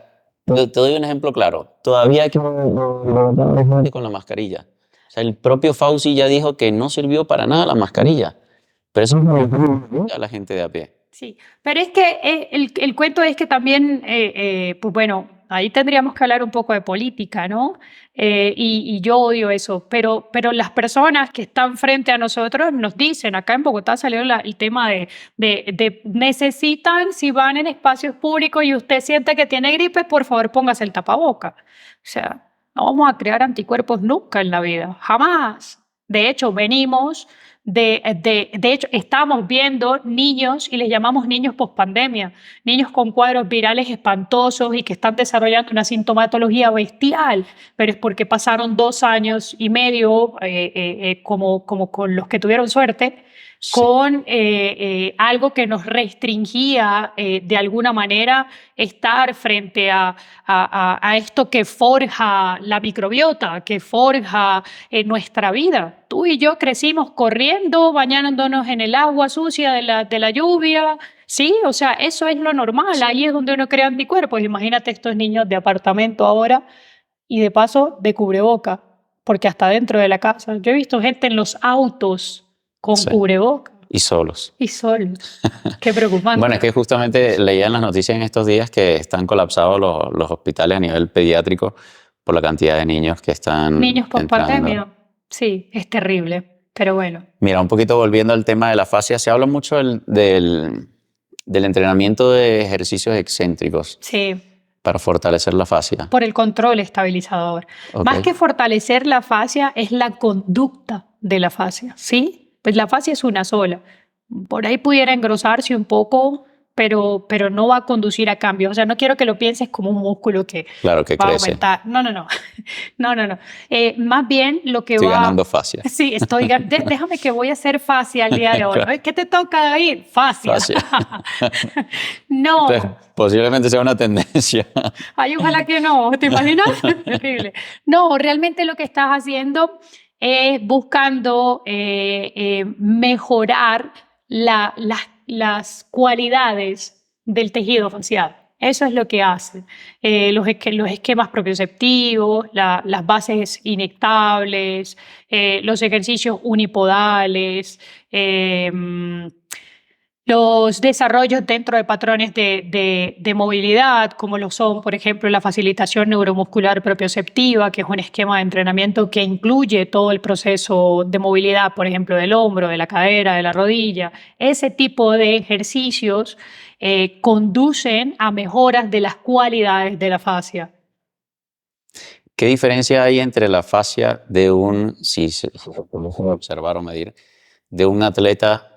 te doy un ejemplo claro. Todavía hay que con la mascarilla. O sea, el propio Fauci ya dijo que no sirvió para nada la mascarilla. Pero eso no a la gente de a pie. Sí, pero es que el cuento es que también, pues bueno, ahí tendríamos que hablar un poco de política, ¿no? Y yo odio eso, pero las personas que están frente a nosotros nos dicen, acá en Bogotá salió el tema de necesitan, si van en espacios públicos y usted siente que tiene gripe, por favor póngase el tapaboca. O sea, no vamos a crear anticuerpos nunca en la vida, jamás. De hecho, de hecho, estamos viendo niños, y les llamamos niños pospandemia, niños con cuadros virales espantosos y que están desarrollando una sintomatología bestial, pero es porque pasaron 2 años y medio, como con los que tuvieron suerte, con algo que nos restringía de alguna manera estar frente a esto que forja la microbiota, que forja nuestra vida. Tú y yo crecimos corriendo, bañándonos en el agua sucia de la lluvia, ¿sí? O sea, eso es lo normal, ahí es donde uno crea anticuerpos. Imagínate estos niños de apartamento ahora y de paso de cubreboca, porque hasta dentro de la casa. Yo he visto gente en los autos con cubreboca. Y solos. Y solos. Qué preocupante. Bueno, es que justamente leía en las noticias en estos días que están colapsados los hospitales a nivel pediátrico por la cantidad de niños que están Niños con pandemia. Sí, es terrible, pero bueno. Mira, un poquito volviendo al tema de la fascia, se habla mucho del entrenamiento de ejercicios excéntricos. Sí. Para fortalecer la fascia. por el control estabilizador. Más Ok. que fortalecer la fascia, es la conducta de la fascia, ¿sí? Pues la fascia es una sola. Por ahí pudiera engrosarse un poco, pero no va a conducir a cambios. O sea, no quiero que lo pienses como un músculo que Claro que va a crece. aumentar. No, no, no. No, no, no. Más bien lo que Estoy va... ganando fascia. Sí, déjame que voy a hacer fascia el día de hoy. Claro, ¿Qué te toca ahí? Fascia. fascia. Entonces, No, posiblemente sea una tendencia. ay, ojalá que no, ¿te imaginas? Terrible. No, realmente lo que estás haciendo es buscando mejorar las cualidades del tejido facial. Eso es lo que hace. Los esquemas propioceptivos, las bases inyectables, los ejercicios unipodales, los desarrollos dentro de patrones de movilidad, como lo son, por ejemplo, la facilitación neuromuscular propioceptiva, que es un esquema de entrenamiento que incluye todo el proceso de movilidad, por ejemplo, del hombro, de la cadera, de la rodilla. Ese tipo de ejercicios conducen a mejoras de las cualidades de la fascia. ¿Qué diferencia hay entre la fascia de si se puede observar o medir, de un atleta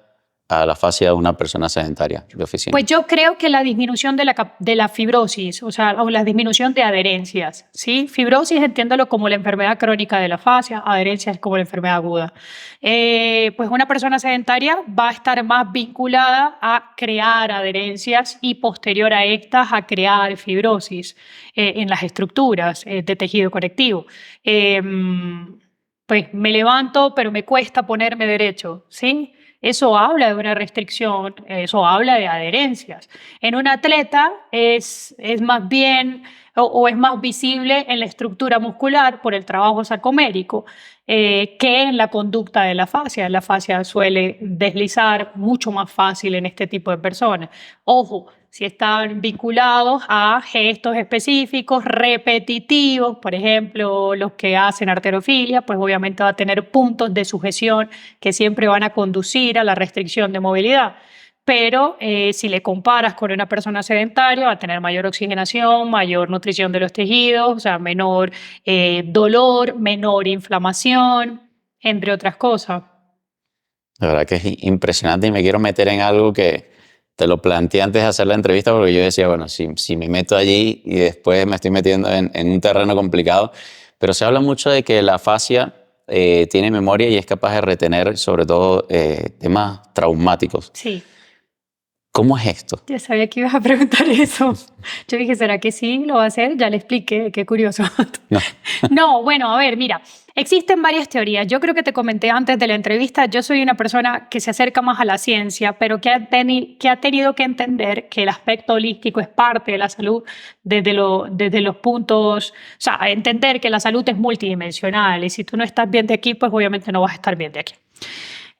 a la fascia de una persona sedentaria de oficina? Pues yo creo que la disminución de la fibrosis, o la disminución de adherencias, ¿sí? Fibrosis entiéndalo como la enfermedad crónica de la fascia, adherencias como la enfermedad aguda. Pues una persona sedentaria va a estar más vinculada a crear adherencias y posterior a estas a crear fibrosis en las estructuras de tejido conectivo. Pues me levanto, pero me cuesta ponerme derecho, ¿sí? Eso habla de una restricción, eso habla de adherencias. En un atleta es más bien o es más visible en la estructura muscular por el trabajo sarcomérico que en la conducta de la fascia. La fascia suele deslizar mucho más fácil en este tipo de personas. Ojo, si están vinculados a gestos específicos, repetitivos, por ejemplo, los que hacen halterofilia, pues obviamente va a tener puntos de sujeción que siempre van a conducir a la restricción de movilidad. Pero si le comparas con una persona sedentaria, va a tener mayor oxigenación, mayor nutrición de los tejidos, o sea, menor dolor, menor inflamación, entre otras cosas. La verdad que es impresionante y me quiero meter en algo que te lo planteé antes de hacer la entrevista porque yo decía, bueno, si me meto allí y después me estoy metiendo en un terreno complicado, pero se habla mucho de que la fascia tiene memoria y es capaz de retener sobre todo temas traumáticos. Sí. ¿Cómo es esto? Ya sabía que ibas a preguntar eso. Yo dije, ¿será que sí lo va a hacer? Ya le expliqué, qué curioso. No. No, bueno, a ver, mira, existen varias teorías. Yo creo que te comenté antes de la entrevista, yo soy una persona que se acerca más a la ciencia, pero que ha tenido que entender que el aspecto holístico es parte de la salud desde los puntos, o sea, entender que la salud es multidimensional y si tú no estás bien de aquí, pues obviamente no vas a estar bien de aquí.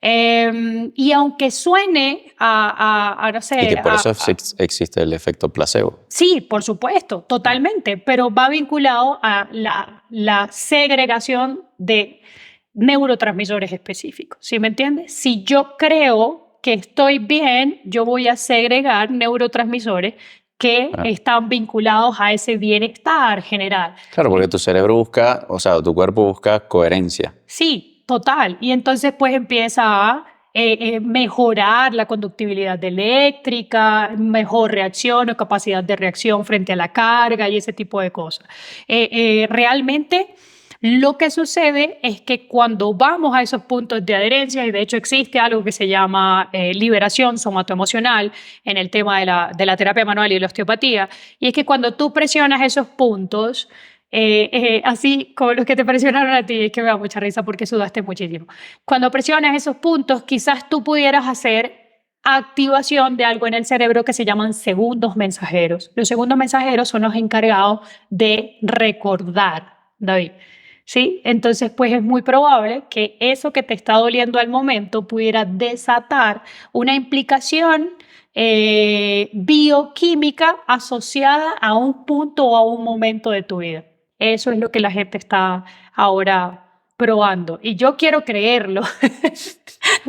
Y aunque suene no sé, Y que por eso existe el efecto placebo. sí, por supuesto, totalmente, pero va vinculado a la segregación de neurotransmisores específicos, ¿sí me entiendes? Si yo creo que estoy bien, yo voy a segregar neurotransmisores que Ah. están vinculados a ese bienestar general. Claro, porque tu cerebro busca, o sea, tu cuerpo busca coherencia. Sí, total. Y entonces pues empieza a mejorar la conductividad eléctrica, mejor reacción o capacidad de reacción frente a la carga y ese tipo de cosas. Realmente lo que sucede es que cuando vamos a esos puntos de adherencia, y de hecho existe algo que se llama liberación somatoemocional en el tema de la terapia manual y la osteopatía, y es que cuando tú presionas esos puntos, así como los que te presionaron a ti, es que me da mucha risa porque sudaste muchísimo. Cuando presionas esos puntos, quizás tú pudieras hacer activación de algo en el cerebro que se llaman segundos mensajeros. Los segundos mensajeros son los encargados de recordar, David. ¿Sí? Entonces, pues es muy probable que eso que te está doliendo al momento pudiera desatar una implicación bioquímica asociada a un punto o a un momento de tu vida. Eso es lo que la gente está ahora probando. Y yo quiero creerlo.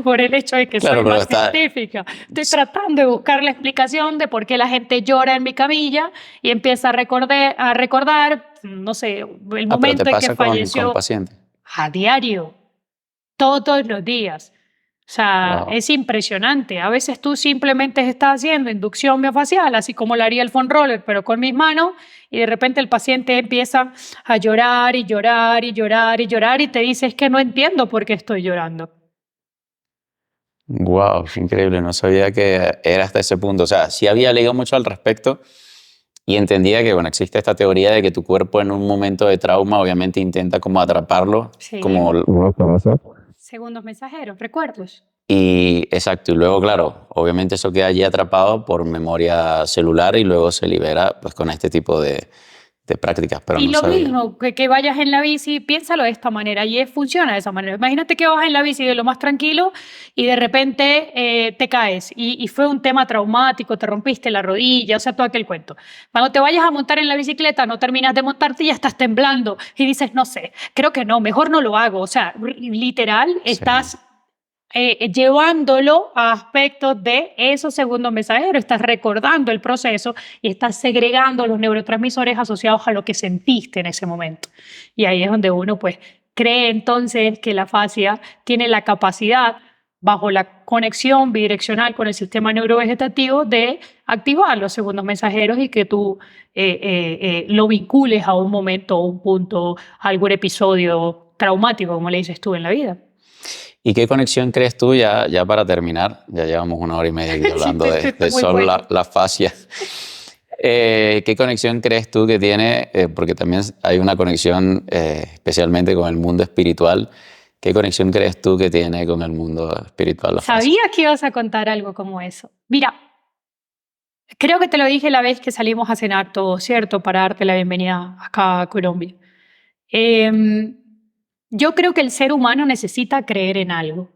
por el hecho de que Claro, soy pero más está... científica. Estoy tratando de buscar la explicación de por qué la gente llora en mi camilla y empieza a recordar, no sé, el Ah, pero te momento en que pasa con falleció pacientes. a diario, todos los días. O sea, Wow. es impresionante. A veces tú simplemente estás haciendo inducción miofascial, así como lo haría el foam roller, pero con mis manos, y de repente el paciente empieza a llorar y llorar y llorar y llorar y te dice, es que no entiendo por qué estoy llorando. Wow, increíble. No sabía que era hasta ese punto. O sea, sí había leído mucho al respecto y entendía que, bueno, existe esta teoría de que tu cuerpo en un momento de trauma obviamente intenta como atraparlo, como... Sí, segundos mensajeros, recuerdos. Y exacto, y luego, claro, obviamente eso queda allí atrapado por memoria celular y luego se libera pues con este tipo de prácticas, pero Y no lo sabía. mismo, que vayas en la bici, piénsalo de esta manera y funciona de esa manera. Imagínate que vas en la bici de lo más tranquilo y de repente te caes y fue un tema traumático, te rompiste la rodilla, o sea, todo aquel cuento. Cuando te vayas a montar en la bicicleta, no terminas de montarte y ya estás temblando y dices, no sé, creo que no, mejor no lo hago. O sea, literal, Sí. estás llevándolo a aspectos de esos segundos mensajeros, estás recordando el proceso y estás segregando los neurotransmisores asociados a lo que sentiste en ese momento. Y ahí es donde uno pues cree entonces que la fascia tiene la capacidad, bajo la conexión bidireccional con el sistema neurovegetativo, de activar los segundos mensajeros y que tú lo vincules a un momento, un punto, a algún episodio traumático, como le dices tú en la vida. ¿Y qué conexión crees tú, ya para terminar, ya llevamos 1 hora y media aquí Sí, hablando esto de es muy solo bueno. la fascia? ¿Qué conexión crees tú que tiene? Porque también hay una conexión especialmente con el mundo espiritual. ¿Qué conexión crees tú que tiene con el mundo espiritual la fascia? Sabía que ibas a contar algo como eso. Mira, creo que te lo dije la vez que salimos a cenar todos, ¿cierto? Para darte la bienvenida acá a Colombia. Em, yo creo que el ser humano necesita creer en algo,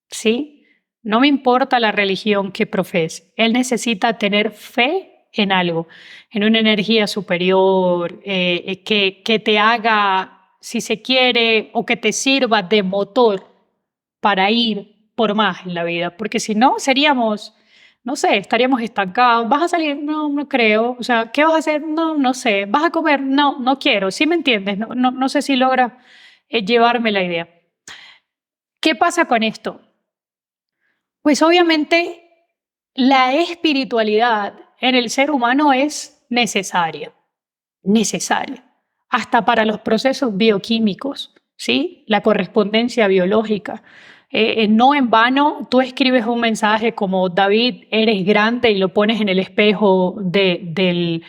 ¿sí? No me importa la religión que profese. Él necesita tener fe en algo, en una energía superior, que te haga, si se quiere, o que te sirva de motor para ir por más en la vida, porque si no, seríamos, no sé, estaríamos estancados. ¿Vas a salir? No, no creo. O sea, ¿qué vas a hacer? No, no sé. ¿Vas a comer? No, no quiero. ¿Sí me entiendes? No, no, no sé si logra llevarme la idea. ¿Qué pasa con esto? Pues obviamente la espiritualidad en el ser humano es necesaria, necesaria, hasta para los procesos bioquímicos, ¿sí? La correspondencia biológica. No en vano, tú escribes un mensaje como David, eres grande y lo pones en el espejo de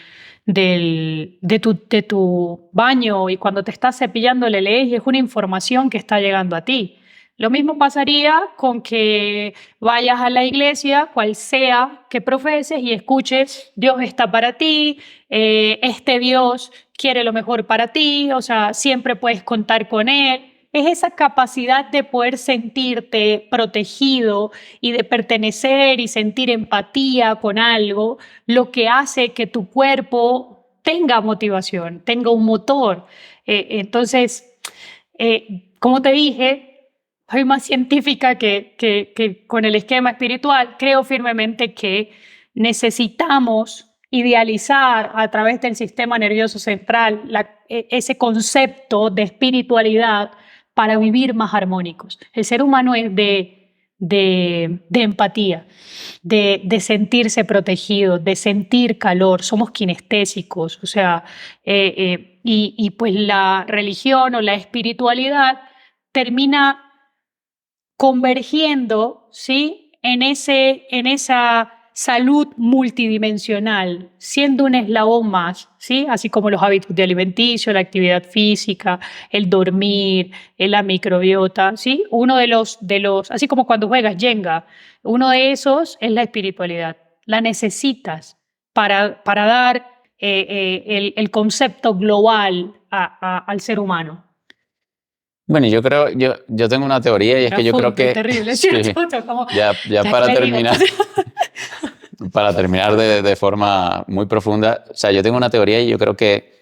tu baño y cuando te estás cepillando le lees y es una información que está llegando a ti. Lo mismo pasaría con que vayas a la iglesia, cual sea que profeses, y escuches, Dios está para ti, este Dios quiere lo mejor para ti, o sea, siempre puedes contar con Él. Es esa capacidad de poder sentirte protegido y de pertenecer y sentir empatía con algo, lo que hace que tu cuerpo tenga motivación, tenga un motor. Entonces, como te dije, soy más científica que con el esquema espiritual. Creo firmemente que necesitamos idealizar a través del sistema nervioso central ese concepto de espiritualidad para vivir más armónicos. El ser humano es de empatía, de sentirse protegido, de sentir calor, somos kinestésicos, o sea, y pues la religión o la espiritualidad termina convergiendo, ¿sí? en esa salud multidimensional, siendo un eslabón más, ¿sí? Así como los hábitos de alimenticio, la actividad física, el dormir, la microbiota, ¿sí? Uno así como cuando juegas Jenga, uno de esos es la espiritualidad. La necesitas para dar el concepto global al ser humano. Bueno, yo tengo una teoría y es que yo creo Profundo, que, terrible, sí, ¿cierto? Como, ya ya que para le digo. terminar, para terminar de forma muy profunda, o sea, yo tengo una teoría y yo creo que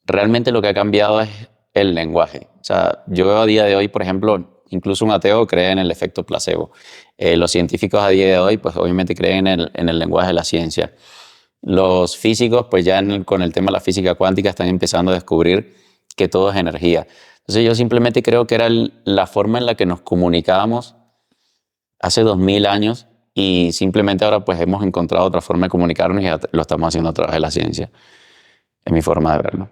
realmente lo que ha cambiado es el lenguaje. O sea, yo veo a día de hoy, por ejemplo, incluso un ateo cree en el efecto placebo. Los científicos a día de hoy, pues obviamente creen en el lenguaje de la ciencia. Los físicos, pues ya con el tema de la física cuántica están empezando a descubrir que todo es energía. Entonces yo simplemente creo que era la forma en la que nos comunicábamos hace 2000 años y simplemente ahora pues hemos encontrado otra forma de comunicarnos y lo estamos haciendo a través de la ciencia. Es mi forma de verlo.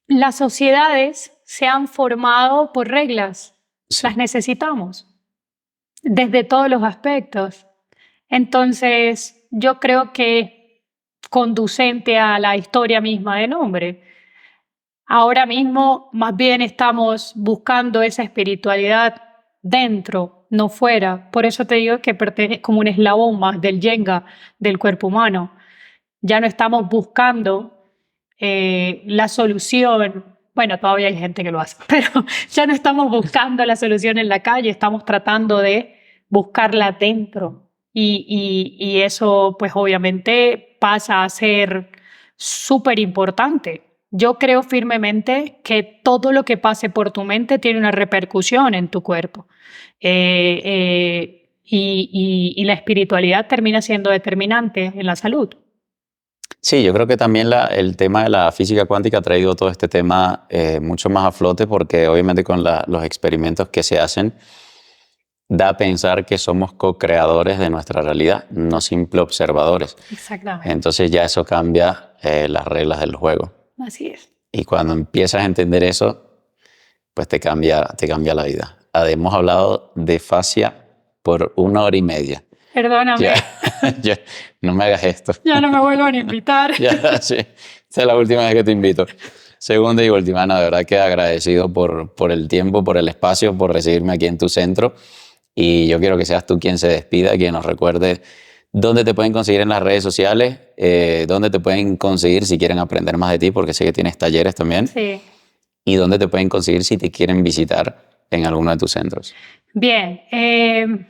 Las sociedades se han formado por reglas. Sí. Las necesitamos desde todos los aspectos. Entonces, yo creo que conducente a la historia misma del hombre. Ahora mismo, más bien estamos buscando esa espiritualidad dentro, no fuera. Por eso te digo que pertenece como un eslabón más del Jenga del cuerpo humano. Ya no estamos buscando la solución. Bueno, todavía hay gente que lo hace, pero ya no estamos buscando la solución en la calle, estamos tratando de buscarla dentro. Y eso, pues obviamente, pasa a ser súper importante. Yo creo firmemente que todo lo que pase por tu mente tiene una repercusión en tu cuerpo. Y la espiritualidad termina siendo determinante en la salud. Sí, yo creo que también el tema de la física cuántica ha traído todo este tema mucho más a flote porque obviamente con los experimentos que se hacen da a pensar que somos co-creadores de nuestra realidad, no simple observadores. Exactamente. Entonces ya eso cambia las reglas del juego. Así es. Y cuando empiezas a entender eso, pues te cambia la vida. Hemos hablado de fascia por 1 hora y media. Perdóname. No me hagas esto. Ya no me vuelvan a invitar. Ya, sí. Esta es la última vez que te invito. Segunda y última, no, de verdad que agradecido por el tiempo, por el espacio, por recibirme aquí en tu centro. Y yo quiero que seas tú quien se despida, quien nos recuerde dónde te pueden conseguir en las redes sociales, dónde te pueden conseguir si quieren aprender más de ti, porque sé que tienes talleres también. Sí. Y dónde te pueden conseguir si te quieren visitar en alguno de tus centros. Bien.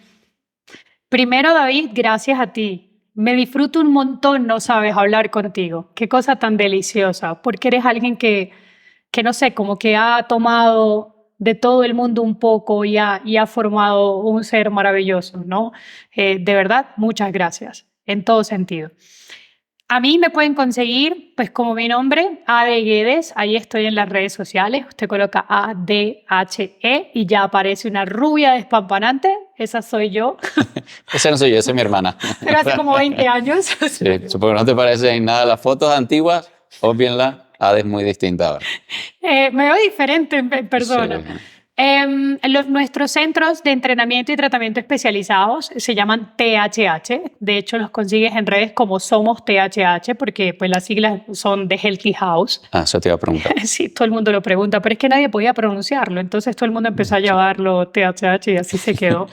Primero, David, gracias a ti. Me disfruto un montón, no sabes, hablar contigo. Qué cosa tan deliciosa, porque eres alguien que no sé, como que ha tomado de todo el mundo un poco y ha formado un ser maravilloso, ¿no? De verdad, muchas gracias, en todo sentido. A mí me pueden conseguir, pues como mi nombre, Ade Guedes, ahí estoy en las redes sociales, usted coloca ADHE y ya aparece una rubia despampanante, esa soy yo. Esa no soy yo, esa es mi hermana. Pero hace como 20 años. Sí, supongo que no te parecen en nada las fotos antiguas, óbvienla, Ade es muy distinta ahora. Me veo diferente en persona. Sí. Nuestros centros de entrenamiento y tratamiento especializados se llaman THH. De hecho, los consigues en redes como Somos THH, porque pues, las siglas son de Healthy House. Ah, eso te iba a preguntar. Sí, todo el mundo lo pregunta, pero es que nadie podía pronunciarlo. Entonces todo el mundo empezó a llamarlo THH y así se quedó.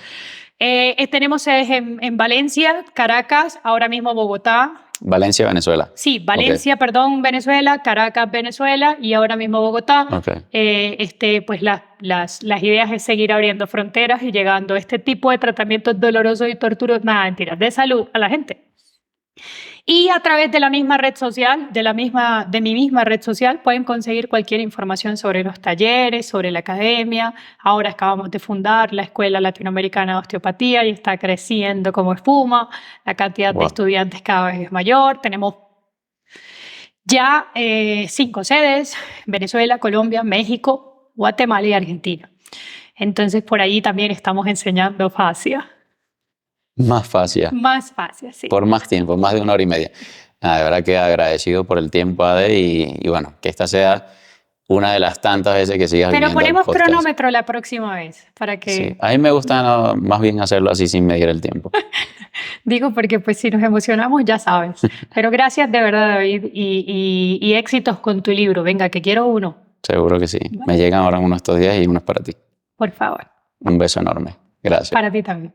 Tenemos sedes en Valencia, Caracas, ahora mismo Bogotá. Valencia, Venezuela. Sí, Valencia, okay. Perdón, Venezuela, Caracas, Venezuela y ahora mismo Bogotá. Okay. Pues las ideas es seguir abriendo fronteras y llegando a este tipo de tratamientos dolorosos y torturosos, nada, mentiras, de salud a la gente. Y a través de la misma red social, de mi misma red social, pueden conseguir cualquier información sobre los talleres, sobre la academia. Ahora acabamos de fundar la Escuela Latinoamericana de Osteopatía y está creciendo como espuma. La cantidad de estudiantes cada vez es mayor. Tenemos ya 5 sedes: Venezuela, Colombia, México, Guatemala y Argentina. Entonces por allí también estamos enseñando fascia. Más fascia. Más fascia, sí. Por más tiempo, más de 1 hora y media. De verdad que agradecido por el tiempo, Ade, y bueno, que esta sea una de las tantas veces que sigas Pero viniendo al ponemos podcast. Cronómetro la próxima vez, para que... Sí. A mí me gusta más bien hacerlo así sin medir el tiempo. Digo porque pues si nos emocionamos ya sabes. Pero gracias de verdad, David, y éxitos con tu libro. Venga, que quiero uno. Seguro que sí. Vale. Me llegan ahora unos estos días y unos para ti. Por favor. Un beso enorme. Gracias. Para ti también.